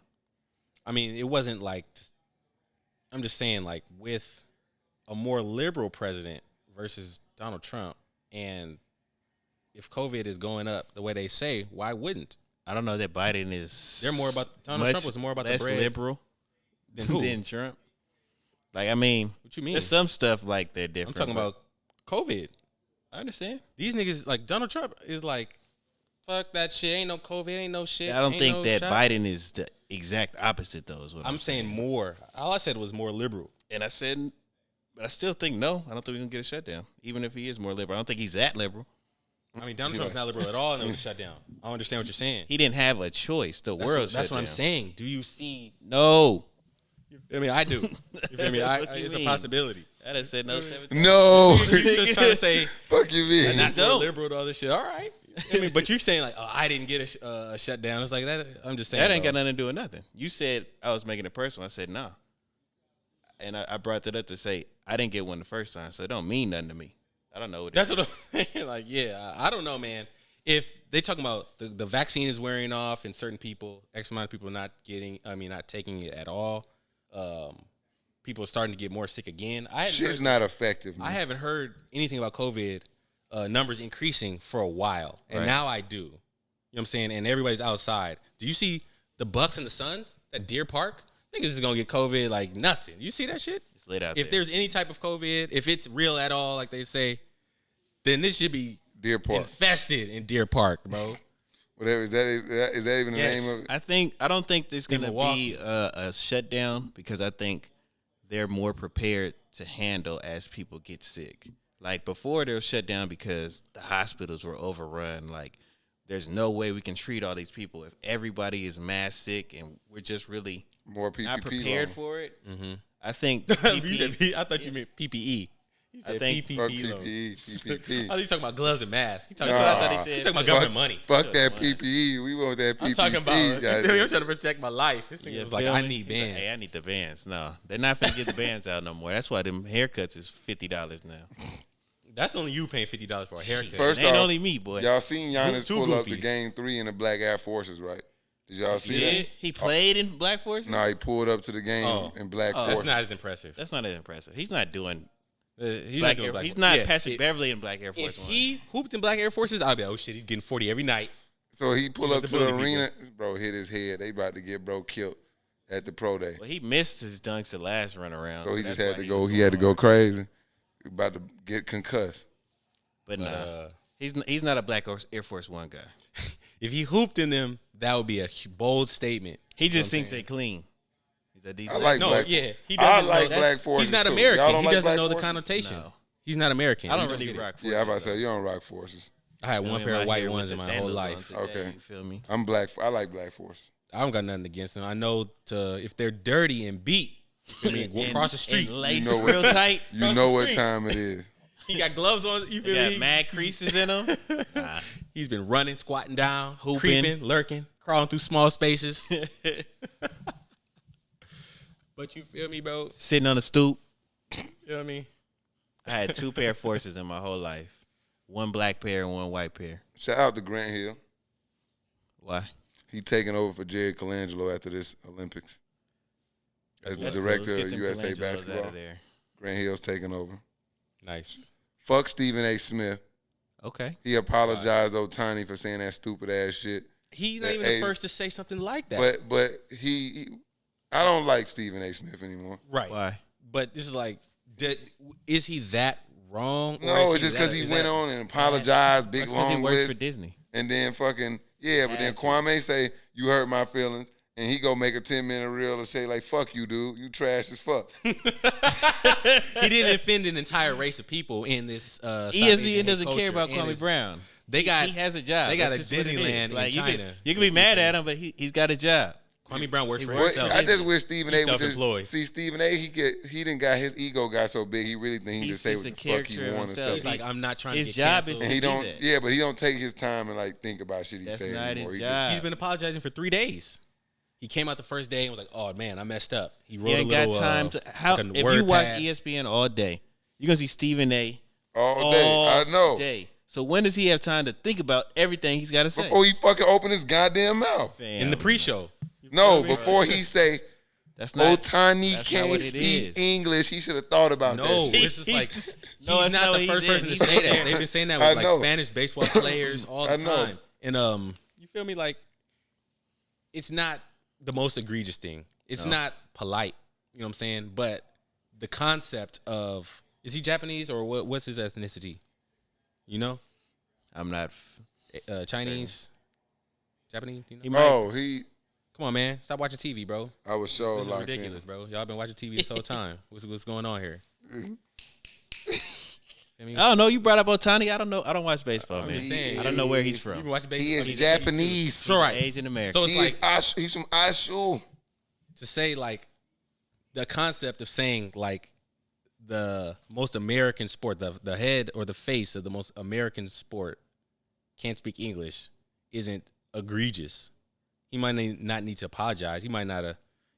I mean, it wasn't like. I'm just saying, like, with a more liberal president versus Donald Trump, and if COVID is going up the way they say, why wouldn't? I don't know that Biden is. They're more about Donald much Trump was more about the less bread liberal than who? than Trump. Like, I mean, What you mean? there's some stuff like they're I'm different. talking but about COVID. I understand. These niggas, like Donald Trump, is like, fuck that shit. Ain't no COVID. Ain't no shit. I don't ain't think no that shot. Biden is the exact opposite, though. Is what I'm saying more. All I said was more liberal. And I said, but I still think no. I don't think we're gonna get a shutdown, even if he is more liberal. I don't think he's that liberal. I mean, Donald Trump's not liberal at all, and it was a shutdown. I don't understand what you're saying. He didn't have a choice. The world. That's what I'm shut down. saying. Do you see? No. I mean, I do. You feel me? What you It's mean? a possibility. I done said no 7 times. No. You just trying to say Fuck you, mean? not more don't. liberal to other shit. All right. I mean, but you're saying like, oh, I didn't get a shutdown. It's like that. I'm just saying That ain't bro. got nothing to do with nothing. You said I was making it personal. I said nah. And I brought that up to say I didn't get one the first time, so it don't mean nothing to me. I don't know what That's what I'm saying. Like, yeah, I don't know, man. If they talking about the vaccine is wearing off and certain people, X amount of people not taking it at all. People are starting to get more sick again. Shit's not effective, man. I haven't heard anything about COVID numbers increasing for a while, and Right. now I do. You know what I'm saying? And everybody's outside. Do you see the Bucks and the Suns at Deer Park? Niggas is gonna get COVID like nothing. You see that shit? It's laid out If there. there's any type of COVID, if it's real at all, like they say, then this should be Deer Park. infested in Deer Park, bro. Whatever. Is that even the Yes. name of it? I don't think there's In gonna Milwaukee. be a shutdown because I think they're more prepared to handle as people get sick. Like before, they were shut down because the hospitals were overrun. Like there's no way we can treat all these people if everybody is mass sick and we're just really More PPP not prepared loans. for it. Mm-hmm. I think I PPE, thought you meant PPE. I think Fuck PPP loan. PPP. I thought you talking about gloves and masks. You talking Nah. about, I thought he said. you talking about government money. Fuck that PPE. We want that PPP. I'm talking about. You goddamn. feel me? I'm trying to protect my life. This nigga Yeah, was like, feel I me? need He's like, bands. hey, I need the bands. No, they're not finna get the bands out no more. That's why them haircuts is $50 now. That's only you paying $50 for a haircut. First It ain't off, only me, boy. y'all seen Giannis Two pull up the goofies. Game 3 in the Black Air Forces, right? Did y'all see did? that? He played in Black Forces. No, he pulled up to the game Oh. in Black Oh. Forces. That's not as impressive. That's not that impressive. He's not doing. He's Black not doing Air, Black he's Force. not Yeah, Patrick Beverly in Black Air If Force One. he hooped in Black Air Forces, I'd be like, oh shit, he's getting 40 every night. So he pull He's up with to the the bully arena, bro, hit his head. They about to get bro killed at the pro day. Well, he missed his dunks the last run around. So he just that's had why to go. was He had to going go crazy. He about to get concussed. But nah, uh, he's not a Black Air Force One guy. If he hooped in them, that would be a bold statement. He You know just what I'm thinks saying? they clean. He's a decent. I like No, Black. yeah, he I doesn't like know Black Forces. He's not too. American. Y'all don't He like doesn't Black know the Forces? connotation. No. He's not American. I He don't really get it. rock Forces. Yeah, I'm about to say you don't rock Forces. I had one I'm pair out of white here with ones the in my whole sandals on life. today, Okay. You feel me? I'm Black. I like Black Forces. I don't got nothing against them. I know if they're dirty and beat, I mean, go across the street. And laced You know what- real tight. You Across know the what street. time it is. He got gloves on. You They feel got me? mad creases in them. Nah. He's been running, squatting down, Hooping. creeping, lurking, crawling through small spaces. But you feel me, bro? Sitting on the stoop. You know what I mean? I had 2 pair of Forces in my whole life. One black pair and one white pair. Shout out to Grant Hill. Why? He taking over for Jerry Colangelo after this Olympics as the That's director cool. Let's of get them USA Colangelos out basketball. of there. Grant Hill's taking over. Nice. Fuck Stephen A. Smith. Okay. He apologized Otani for saying that stupid ass shit. He's not That even the age- first to say something like that. But I don't like Stephen A. Smith anymore. right. Why? But this is like, is he that wrong? Or No, is it's just because he is went that- on and apologized, big That's because he long works list, for Disney. and then fucking yeah. But then Had to. Kwame say you hurt my feelings, and he go make a 10-minute reel and say like fuck you, dude, you trash as fuck. He didn't offend an entire race of people in this. South Asian ESPN hate doesn't care culture, about and Kwame it's- Brown. They got He has a job. They got That's a just what it is. Disneyland in Like, China. You can be mad at him, but he's got a job. Kwame Brown works for What- himself. I just wish Stephen He's A. would just self-employed. see Stephen A. He didn't got his ego got so big he really think he He's just say just what a the fuck he character of want to himself. say. He's like, I'm not trying His to get job canceled. is And to he do don't, that. yeah, but he don't take his time and like think about shit he That's say not anymore. his He job. He's been apologizing for 3 days. He came out the first day and was like, "Oh man, I messed up." He wrote He a ain't little. got time to. How like a if word you watch pad. ESPN all day, you're gonna see Stephen A. all day. I know. Day. So when does he have time to think about everything he's got to say? Before he fucking open his goddamn mouth. Fam, in the pre-show. No, before he say that's not. Otani that's not can't what it speak is. English, he should have thought about No, that shit. it's just like He's- he's No, that's not not the what first he's person in. to say that. They've been saying that with I like know. Spanish baseball players all the I know. time. And you feel me? Like, it's not the most egregious thing. It's not polite. You know what I'm saying? But the concept of, is he Japanese or what's his ethnicity? You know, I'm not. Chinese, Japanese. You know? He might. Oh, he Come on, man, stop watching TV, bro. I was so This is locked ridiculous, bro. Y'all been watching TV this whole time. What's going on here? I mean, I don't know. You brought up Otani. I don't know. I don't watch baseball, I'm man. just saying. I don't know where he's you been from. watching in. baseball. He I is mean, Japanese. So right. Asian American. So it's He like is he's from Ashu. to say like the concept of saying like the most American sport, the head or the face of the most American sport can't speak English isn't egregious. He might not need to apologize. He might not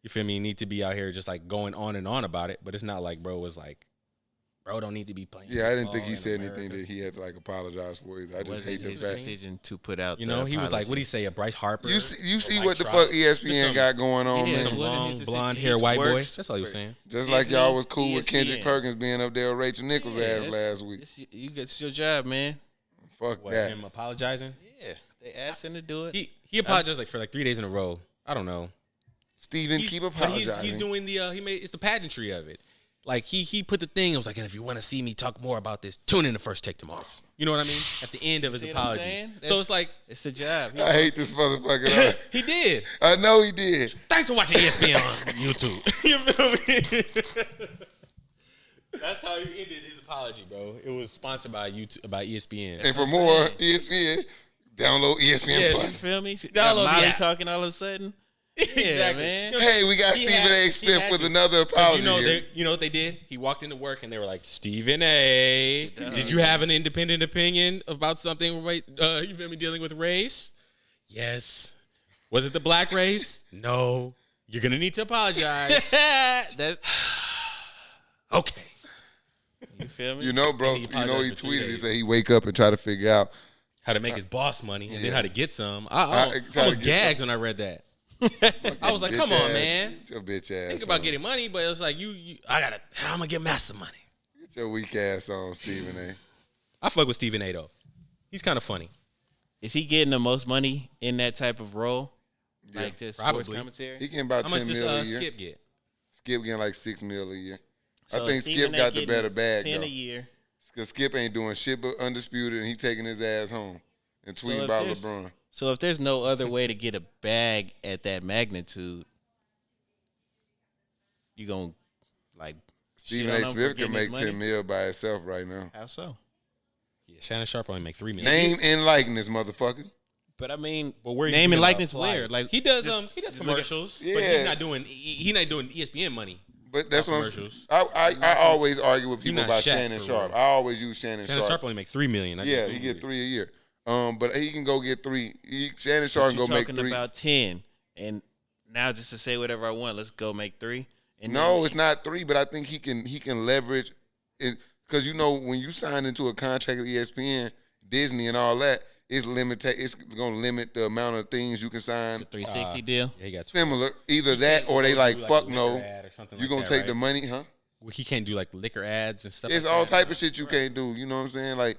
you feel me, need to be out here just like going on and on about it, but it's not like bro was like, bro don't need to be playing. Yeah, I didn't ball think he in said America. anything that he had to like apologize for either. I It just wasn't hate the his fact. decision to put out. You know, the he was like, apology. what do you say, a Bryce Harper? You see Or what the Mike fuck Trout? ESPN Just got going on, Yeah, man. Some what long is this? blonde He hair white boy. works That's all he was for- saying. Just like Disney, y'all was cool with Kendrick ESPN. Perkins being up there with Rachel Nichols' Yeah, ass that's- last week. It's your job, man. Fuck What, that. him apologizing? Yeah, they asked him to do it. He apologized like for like 3 days in a row. I don't know. Steven, He's- keep but apologizing. he's doing the it's the pageantry of it. Like he put the thing. It was like, and if you want to see me talk more about this, tune in to First Take tomorrow. You know what I mean? At the end of his apology. So it's like it's a job. I hate this motherfucker. he did. I know he did. Thanks for watching ESPN on YouTube. You feel me? That's how he ended his apology, bro. It was sponsored by YouTube, by ESPN. And for more ESPN, download ESPN You Plus. feel me? Download Molly the app. talking all of a sudden. Exactly. Yeah, man. Hey, we got He Stephen had- A. he Smith had with to. another apology. You know what they did? He walked into work and they were like, Stephen A., did you have an independent opinion about something you feel me, dealing with race? Yes. Was it the black race? No. You're going to need to apologize. That, Okay. you feel me? You know, bro, And he you know he apologized for 3 tweeted, he days. said he wake up and try to figure out. How to make his boss money and then Yeah. how to get some. I try to was get gagged when I read that. I was like, Bitch come on, ass. man. Get your bitch ass Think about on. getting money, but it's like, how am I going to get massive money? Get your weak ass on, Stephen A. I fuck with Stephen A. though. He's kind of funny. Is he getting the most money in that type of role? Yeah, Like this sports probably. commentary? He getting about How much 10 does mil a year. Skip get? Skip getting like 6 mil a year. So I think Stephen Skip A. got the getting better bag 10 though. a year. Because Skip ain't doing shit but undisputed, and he taking his ass home and So tweeting if about there's- LeBron. So if there's no other way to get a bag at that magnitude, you gonna like Stephen shit on A. him for Smith can getting his make money? 10 mil by itself right now. How so? Yeah, Shannon Sharp only make $3 million. Name and likeness, motherfucker. But I mean, But where you name and thinking likeness about where? flying? Like he does just- he does just commercials, but Yeah. he's not doing ESPN money. But that's what Commercials. I always argue with He people not about Shaq Shannon for Sharp. real. I always use Shannon Shannon Sharp. Sharp only make $3 million. I Yeah, just he Googled get it. 3 a year. But he can go get 3. Shannon But Sharp can you go make talking 3. about 10, and now just to say whatever I want, let's go make 3. And No, then- it's not 3, but I think he can leverage it because when you sign into a contract with ESPN, Disney, and all that, it's gonna limit the amount of things you can sign. It's a 360 deal. Yeah, he got Similar, either that or they do like like fuck a liquor no. ad or something You like gonna that, take right? the money, huh? Well, he can't do like liquor ads and stuff. It's like all that. type of shit you can't do. You know what I'm saying? Like,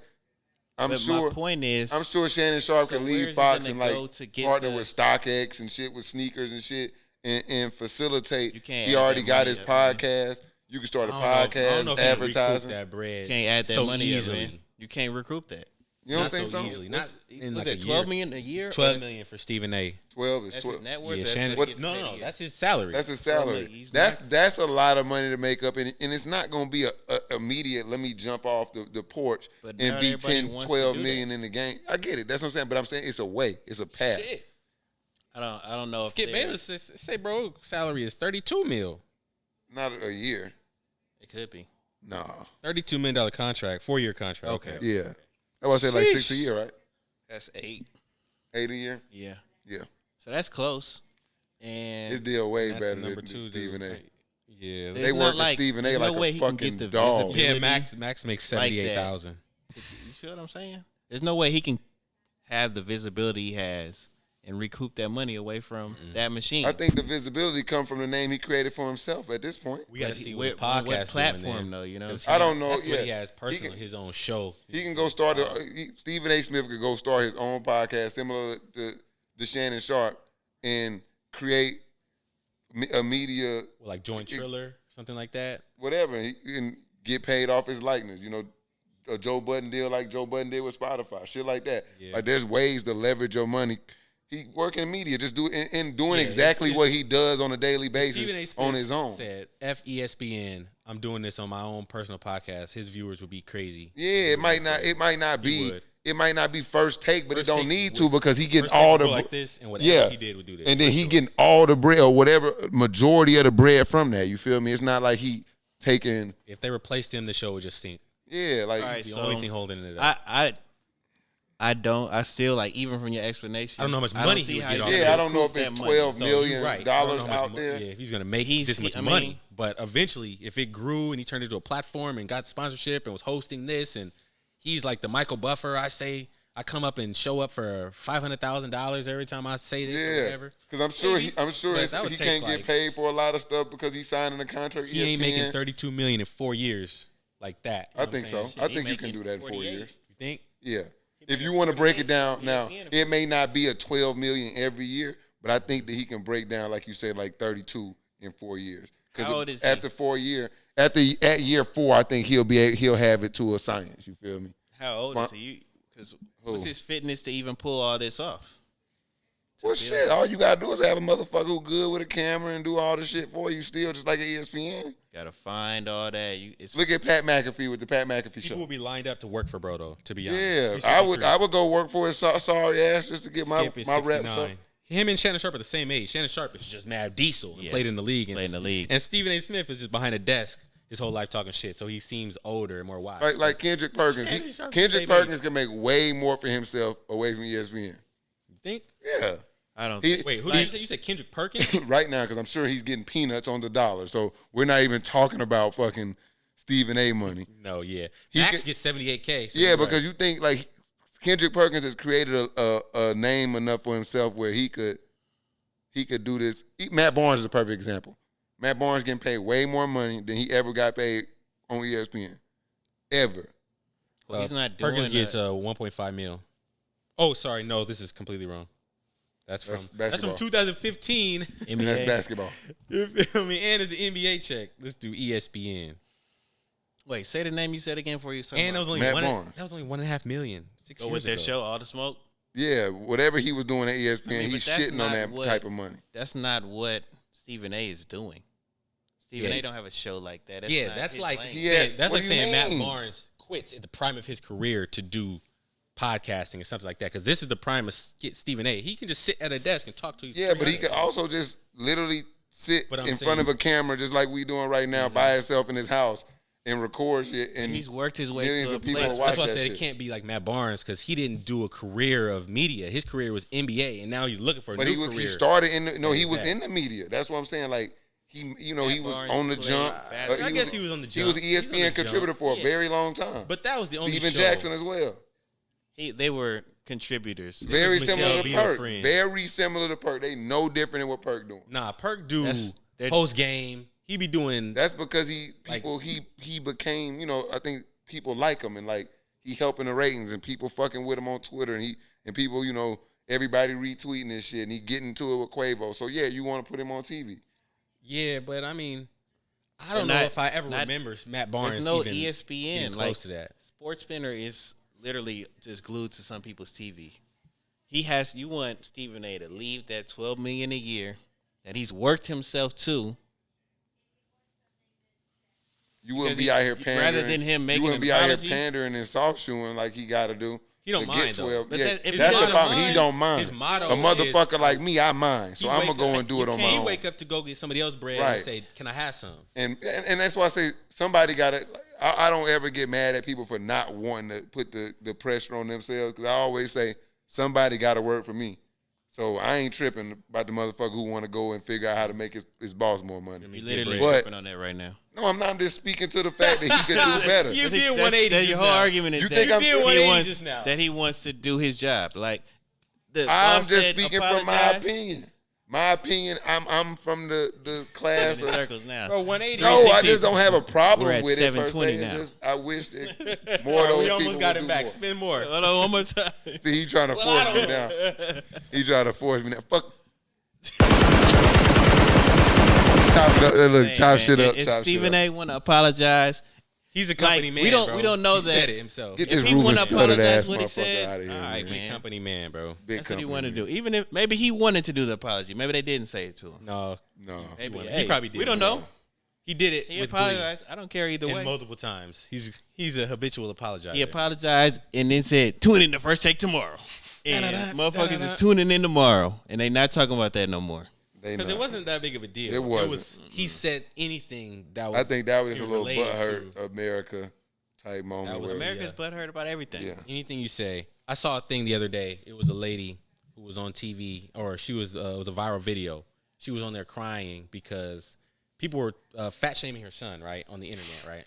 I'm But sure. my point is, I'm sure Shannon Sharp So can where's leave he Fox gonna and go like to get partner the- with StockX and shit with sneakers and shit and facilitate. You can't He add already that got money his up, man. podcast. You can start a I don't know if podcast, he can recoup advertising. that bread. you can't add that so money up, easily. man. You can't recoup that. You don't Not think so so? easily. Not in Was like it a 12 year. million a year? 12 million for Stephen A. 12 is That's 12. his net worth. Yeah, That's Shannon. what he gets No, paid a no, year. that's his salary. That's his salary. look, he's That's a lot of money to make up, and it's not going to be a immediate. Let me jump off the porch But and not be everybody 10, wants to 12 do million in the game. I get it. That's what I'm saying. But I'm saying it's a way. It's a path. Shit. I don't know. Skip if Bayless say, bro, salary is 32 mil. Not a year. it could be. Nah. $32 million contract, 4-year contract. Okay. Yeah. I was say like 6 a Sheesh. year, right? That's 8. 8 a year. Yeah. Yeah. So that's close. And His deal way That's better the number than 2 Stephen A. Yeah. It's They not work with like- Stephen A. there's like no way a he can fucking get the dog. visibility. Yeah, Max makes like that. 78,000. you see what I'm saying? There's no way he can have the visibility he has and recoup that money away from that machine. I think the visibility come from the name he created for himself at this point. We got to But see where- what his on podcast what doing platform then. though, you know? 'Cause I don't know. That's yeah. what he has personal, can- his own show. He can go start Stephen A. Smith could go start his own podcast similar to Shannon Sharp and create a media Like Joint Triller, something like that. whatever. He can get paid off his likeness. A Joe Budden deal like Joe Budden did with Spotify, shit like that. Yeah. Like there's ways to leverage your money. He working in media, just doing Yeah, exactly it's- what he does on a daily Stephen A. basis Smith on his own. said, ESPN, I'm doing this on my own personal podcast. His viewers would be crazy. Yeah, it might not He be would. it might not be first take, but First it don't Take need would- to because he getting First Take all would the go like this, and whatever yeah. he did would do this. and then for he sure. getting all the bread or whatever majority of the bread from that. You feel me? It's not like he taking If they replaced him, the show would just sink. like All right, The so only thing holding it up. I still like, even from your explanation, I don't know how much don't money see he would how get you off can of yeah, I this. don't know if recoup it's that money. $12 So million you're right. I don't know how much out mo- there. Yeah, if he's gonna make He's- this much I mean- money, but eventually, if it grew and he turned into a platform and got sponsorship and was hosting this, and he's like the Michael Buffer, I come up and show up for $500,000 every time I say this or Yeah, whatever. because I'm sure Maybe. he But that would he take, can't like- get paid for a lot of stuff because he's signing a contract. He ain't making ESPN. $32 million in 4 years like that. You know I what think I'm so. saying? I he think you can making do that in 4 48. years. You think? Yeah. If you want to break it down, now ESPN. it may not be a 12 million every year, but I think that he can break down, like you said, like 32 in 4 years. How old is he? After 4 years, at year 4, I think he'll have it to a science. You feel me? How old is he? Because what's his fitness to even pull all this off? Well, shit, all you got to do is have a motherfucker who good with a camera and do all the shit for you still, just like at ESPN. Got to find all that. Look at Pat McAfee with the Pat McAfee show. People will be lined up to work for bro, though, to be honest. Yeah, I would go work for his sorry ass just to get my reps up. Him and Shannon Sharp are the same age. Shannon Sharp is just mad diesel and played in the league. And Stephen A. Smith is just behind a desk his whole life talking shit, so he seems older and more wise. Like Kendrick Perkins. Kendrick Perkins can make way more for himself away from ESPN. You think? Yeah. I don't. Wait, who did you say? You said Kendrick Perkins? Right now, because I'm sure he's getting peanuts on the dollar. So we're not even talking about fucking Stephen A. money. No, yeah. Max gets $78K. So yeah, because you think like Kendrick Perkins has created a name enough for himself where he could do this. Matt Barnes is a perfect example. Matt Barnes getting paid way more money than he ever got paid on ESPN. Ever. Well, he's not doing Perkins gets 1.5 mil. Oh, sorry. No, this is completely wrong. That's from 2015. And that's basketball. You feel me? And it's an NBA check. Let's do ESPN. Wait, say the name you said again for you. And that was only Matt Barnes. That was only $1.5 million. 6 years with their ago. show, All the Smoke. Yeah, whatever he was doing at ESPN, I mean, he's shitting on that type of money. That's not what Stephen A. is doing. Stephen A. don't have a show like that. That's like lane. that's like saying Matt Barnes quits at the prime of his career to do podcasting or something like that, because this is the prime of Stephen A. He can just sit at a desk and talk to you. Yeah, but he could also just literally sit in front of a camera just like we doing right now by himself in his house and record shit. And he's worked his way millions to of a people place. watch That's why I that said shit. it can't be like Matt Barnes, because he didn't do a career of media. His career was NBA, and now he's looking for a new career. He started in he was in the media. That's what I'm saying. Like he was on the jump. I guess he was on the jump. He was an ESPN contributor for a very long time. But that was the only Stephen show. Jackson as well. They were contributors. Very similar to Michelle Perk. Beaver-Friend. Very similar to Perk. They no different than what Perk doing. Nah, Perk do post game. He be doing. That's because he became, I think people like him and like he helping the ratings and people fucking with him on Twitter and people, everybody retweeting this shit and he getting into it with Quavo. So yeah, you want to put him on TV. Yeah, but I mean, I don't know if I ever remember Matt Barnes. There's no even ESPN being close to that. SportsCenter is literally just glued to some people's TV. You want Stephen A. to leave that $12 million a year that he's worked himself to. You wouldn't be out here pandering. Rather than him making you wouldn't be out apology. here pandering and soft shoeing like he got to do. He don't mind, though. But Yeah, if that's he the problem. mind, He don't mind. his motto a motherfucker is, like me, I mind. So I'm going to go and do it on my He own. wake up to go get somebody else's bread and say, can I have some? And that's why I say somebody got to – I don't ever get mad at people for not wanting to put the pressure on themselves, because I always say somebody got to work for me. So I ain't tripping about the motherfucker who want to go and figure out how to make his boss more money. You're literally tripping on that right now. No, I'm not. I'm just speaking to the fact that he could do better. You did 180 That's your whole argument is You that think I'm he tripping? 180 wants, just now. that he wants to do his job. Like I'm just Offset speaking from my apologized. opinion. My opinion, I'm from the class In of circles now. Bro, 180. no, I just don't have a problem We're at with it per 720 se. now. It's just, I wish that more of those we people almost got would him do back. more. Spin more. Hold on, one more time. See, he trying to force me down. He trying to force me down. Fuck. Chop it up. Look, Hey, chop man, shit up. If Chop Stephen shit A. want to apologize, He's a company Like, man, we don't- bro. we don't know he that. said it himself. Get if this he Ruben wanna stuttered ass apologize what he motherfucker said, out of here. all right, man. Big company man, bro. Big that's what he company, want to man. do. Even if maybe he wanted to do the apology, maybe they didn't say it to him. No, No. Maybe he probably did. We don't know. he did it He with apologized. I don't care either Glee way. and multiple times. He's a habitual apologizer. He apologized and then said, "Tune in the first take tomorrow." And motherfuckers is tuning in tomorrow, and they not talking about that no more. Because it wasn't that big of a deal. It wasn't. He said anything that was. I think that was a little related butthurt to- America type moment. That was where- America's butthurt about everything. Yeah. Anything you say. I saw a thing the other day. It was a lady who was on TV, or she was. It was a viral video. She was on there crying because people were fat shaming her son, right, on the internet, right.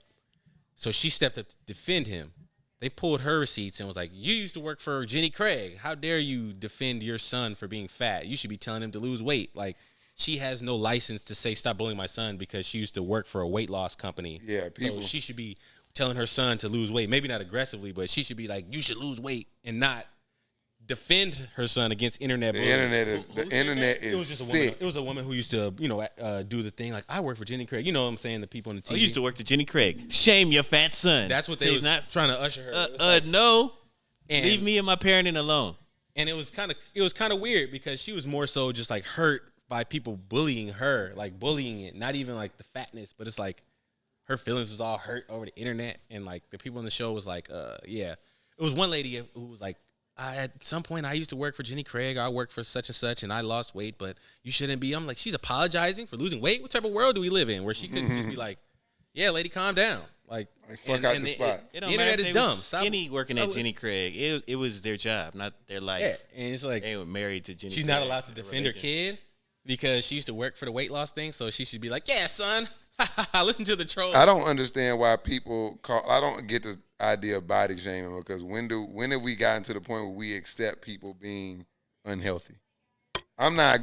So she stepped up to defend him. They pulled her receipts and was like, "You used to work for Jenny Craig. How dare you defend your son for being fat? You should be telling him to lose weight." Like, she has no license to say stop bullying my son because she used to work for a weight loss company. Yeah, people. So she should be telling her son to lose weight. Maybe not aggressively, but she should be like, "You should lose weight," and not defend her son against internet bullying. The internet is It was just a sick. woman. It was a woman who used to, do the thing like, I work for Jenny Craig. You know what I'm saying? The people on the TV. I used to work to Jenny Craig. Shame your fat son. That's what they was trying to usher her. No. And, Leave me and my parenting alone. And it was kind of weird because she was more so just like hurt by people bullying her, like bullying it, not even like the fatness, but it's like her feelings was all hurt over the internet, and like the people on the show was like, yeah. It was one lady who was like, at some point I used to work for Jenny Craig, I worked for such and such, and I lost weight, but you shouldn't be. I'm like, she's apologizing for losing weight? What type of world do we live in where she couldn't just be like, yeah, lady, calm down. Like fuck out the spot. It don't the matter internet if is they dumb. was skinny working at Jenny Craig. It was their job, not their life. Yeah, and it's like they were married to Jenny she's Craig. not allowed to defend her kid because she used to work for the weight loss thing, so she should be like, yeah, son, listen to the troll. I don't understand why people I don't get the idea of body shaming, because when have we gotten to the point where we accept people being unhealthy? I'm not.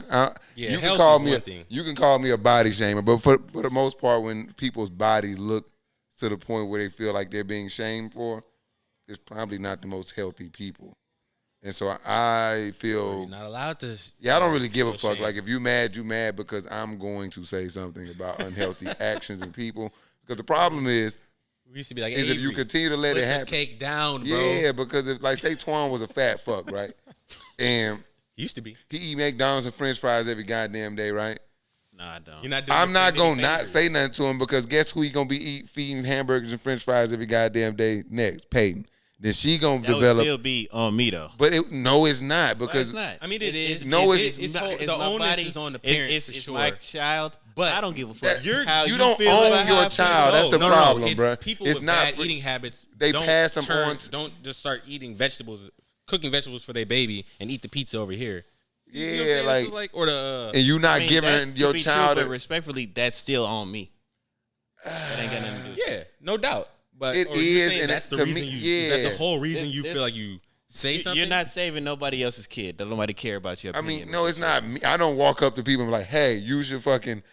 You can call me. You can call me a body shamer, but for the most part, when people's bodies look to the point where they feel like they're being shamed for, it's probably not the most healthy people. And so I feel you're not allowed to. Yeah, I don't really give a fuck. Like, if you mad because I'm going to say something about unhealthy actions and people. Because the problem is, we used to be like, if you continue to let it happen, put the cake down, bro. Yeah, because if, like, say Twan was a fat fuck, right? And he used to be. He eat McDonald's and French fries every goddamn day, right? Nah, I don't. You're not doing I'm not gonna not say nothing to him, because guess who he gonna be feeding hamburgers and French fries every goddamn day next? Peyton. Then she gonna that develop. Would still be on me though. But no, it's not, because well, it's not. I mean, it is. No, it's the onus is on the parents. It's my child, but I don't give a fuck. You don't own your child. That's the problem, bro. People with bad eating habits. They pass them on. Don't just start eating vegetables, cooking vegetables for their baby, and eat the pizza over here. Yeah, like or the. And you not giving your child. But respectfully, that's still on me. That ain't got nothing to do. Yeah, no doubt. But it is, and that's the reason is that the whole reason you feel like you say something? You're not saving nobody else's kid. Don't nobody care about your opinion. I mean, no, it's not me. I don't walk up to people and be like, hey, you should fucking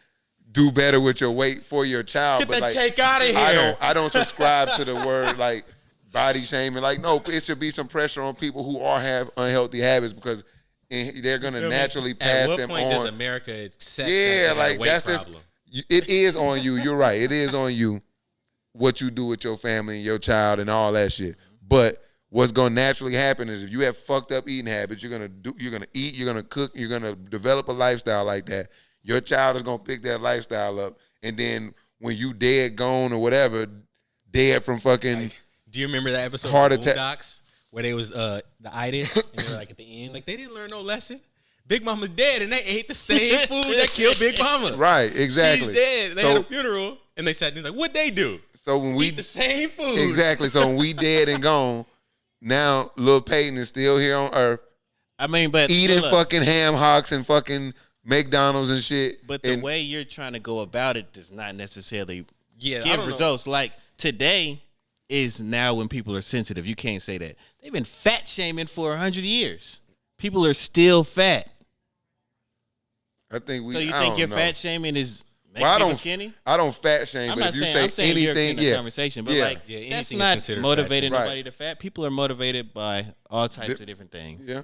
do better with your weight for your child. Get that cake out of here. I don't subscribe to the word like body shaming. Like, no, it should be some pressure on people who have unhealthy habits, because they're gonna naturally pass them on. At what point does America accept like that's problem? It is on you. You're right. It is on you. What you do with your family and your child and all that shit. But what's gonna naturally happen is, if you have fucked up eating habits, you're gonna eat, you're gonna cook, you're gonna develop a lifestyle like that. Your child is gonna pick that lifestyle up, and then when you dead, gone, or whatever, dead from fucking. Do you remember that episode heart of attack Boondocks where they was the itis, and they were like at the end, like they didn't learn no lesson. Big Mama's dead, and they ate the same food that killed Big Mama. Right, exactly. She's dead. They had a funeral, and they sat there like, what'd they do? So when we eat the same food. Exactly. So when we dead and gone, now Lil Peyton is still here on Earth. I mean, but eating fucking ham hocks and fucking McDonald's and shit. But the way you're trying to go about it does not necessarily give results. Like today is now when people are sensitive. You can't say that. They've been fat shaming for 100 years. People are still fat. I think we. So you think your fat shaming is I don't skinny? I don't fat shame, but if you say anything, conversation, but that's not motivating nobody to fat. People are motivated by all types of different things. Yeah.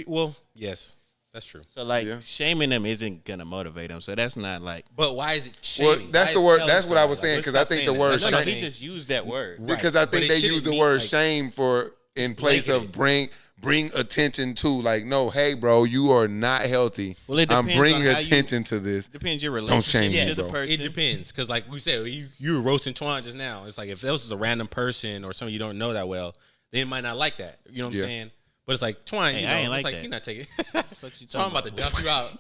Well, yes, that's true. So shaming them isn't gonna motivate them. So that's not like. But why is it shaming? Well, that's the word. That's what I was saying, because I think the word shame. No, he just used that word because I think they use the word shame for in place of bring attention to, like, no, hey, bro, you are not healthy. Well, it I'm depends bringing on attention to this. Depends your relationship. Don't shame me, to the bro. person. It depends, because like we said, you were roasting Twan just now. It's like if this was a random person or someone you don't know that well, they might not like that. You know what I'm saying? But it's like Twan, hey, you know, I ain't it's like like that. you're not taking. Twan about to dump you out.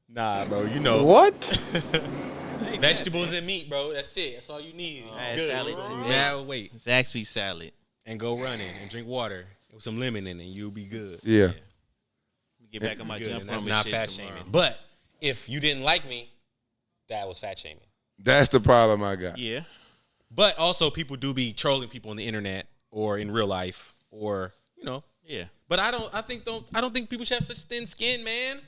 Nah, bro, you know what? Vegetables and meat, bro. That's it. That's all you need. Salad today. Now wait. It's actually salad. And go running and drink water with some lemon in it, and you'll be good. Yeah. Get back on my Good, jump and that's rope not and fat shit tomorrow. shaming. But if you didn't like me, that was fat shaming. That's the problem I got. Yeah. But also, people do be trolling people on the internet or in real life, or Yeah. But I don't think people should have such thin skin, man.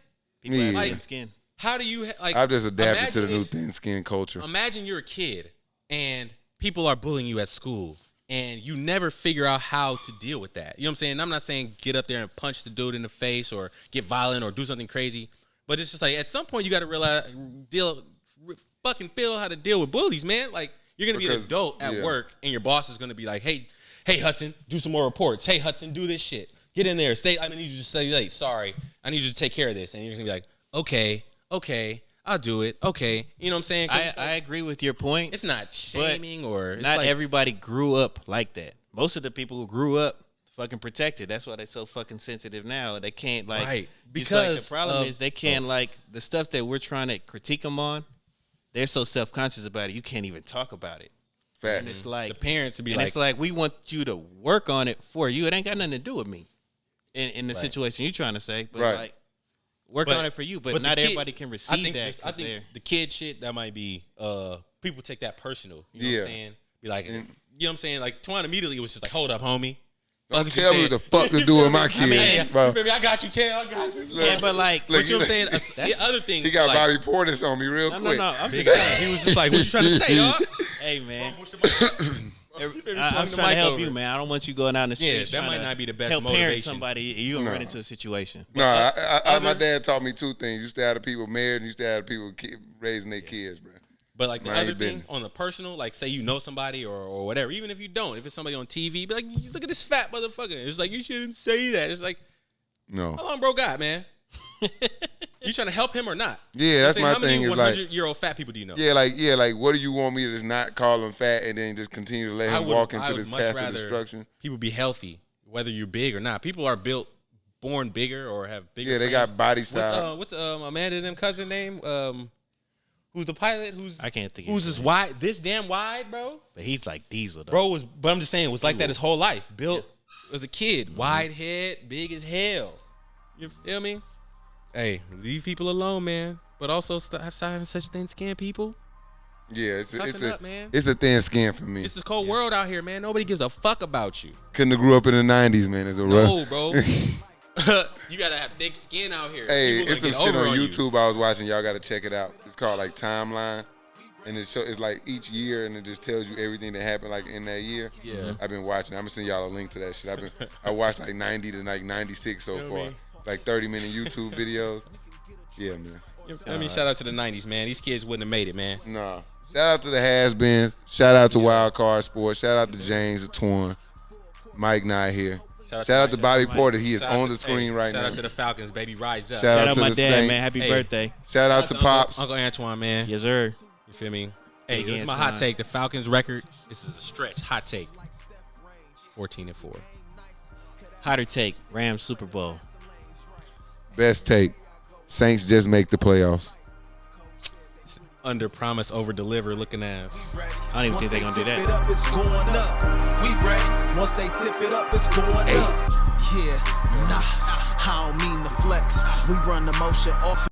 People have Yeah. thin skin. How do you like? I've just adapted to the imagine new this- thin skin culture. Imagine you're a kid and people are bullying you at school, and you never figure out how to deal with that. You know what I'm saying? I'm not saying get up there and punch the dude in the face or get violent or do something crazy, but it's just like at some point you got to realize, fucking feel how to deal with bullies, man. Like you're gonna be an adult at work, and your boss is gonna be like, hey Hudson, do some more reports. Hey Hudson, do this shit. Get in there. Stay. I need you to say, like, sorry. I need you to take care of this, and you're gonna be like, okay. I'll do it. Okay. You know what I'm saying? I agree with your point. It's not shaming or it's not like, everybody grew up like that. Most of the people who grew up fucking protected. That's why they're so fucking sensitive now. They can't like right. Because the problem is they can't like the stuff that we're trying to critique them on. They're so self-conscious about it. You can't even talk about it. Fact. And it's like the parents would be and like, it's like we want you to work on it for you. It ain't got nothing to do with me in the situation you're trying to say. But like work on it for you, but not everybody can receive that. I think the kid shit that might be people take that personal. You know what I'm saying? Be like, you know what I'm saying? Like Twan immediately was just like, hold up, homie. Don't tell me what the fuck to do with my kid. I got you, kid. I got you. Yeah, but like, what you know what I'm saying? The other thing, he got like, Bobby Portis on me real quick. No. I'm just saying. He was just like, what you trying to say, dog? Hey, man. I'm trying to help you, man. I don't want you going out in the streets. Yeah, that might not be the best help motivation. Parent somebody, you're gonna run into a situation. No, my dad taught me two things. You stay out of people married, and you stay out of people raising their kids, bro. But like the other thing on the personal, like say you know somebody or whatever, even if you don't, if it's somebody on TV, be like, look at this fat motherfucker. It's like you shouldn't say that. It's like, no, how long bro got, man? You trying to help him or not? Yeah, that's my thing. Is like 100-year-old fat people do you know? Yeah, like what do you want me to just not call him fat and then just continue to let him walk into this path of destruction? People be healthy, whether you're big or not. People are born bigger or have bigger. Yeah, they got body style. What's Amanda and them cousin name? Who's the pilot? I can't think. Who's this wide? This damn wide, bro. But he's like Diesel, though. Bro but I'm just saying, was like that his whole life. Built as a kid, wide head, big as hell. You feel me? Hey, leave people alone, man. But also stop having such thin skin, people. Yeah, man. It's a thin skin for me. It's a cold world out here, man. Nobody gives a fuck about you. Couldn't have grew up in the 90s, man. It's a rough. No, bro. You gotta have thick skin out here. Hey, it's some shit on YouTube I was watching. Y'all gotta check it out. It's called like Timeline, and it's like each year, and it just tells you everything that happened like in that year. Yeah, I've been watching. I'm gonna send y'all a link to that shit. I watched like 90 to like 96 so far, like 30-minute YouTube videos. Yeah, man. I mean, shout out to the 90s, man. These kids wouldn't have made it, man. Nah. Shout out to the HasBeens. Shout out to Wild Card Sports. Shout out to James the Torn. Mike not here. Shout out to Bobby Porter. He is on the screen right now. Shout out to the Falcons, baby. Rise up. Shout out to my dad, Saints. man. Happy birthday. Shout out to Pops. Uncle Antoine, man. Yes, sir. You feel me? Hey, this is my hot take. The Falcons record. This is a stretch. Hot take. 14-4. Hotter take. Rams Super Bowl. Best take. Saints just make the playoffs. Under promise, over deliver looking ass. I don't even think they're gonna do that. Up, it's going up. We ready. Once they tip it up, it's going up. Yeah, nah, I don't mean to flex. We run the motion off.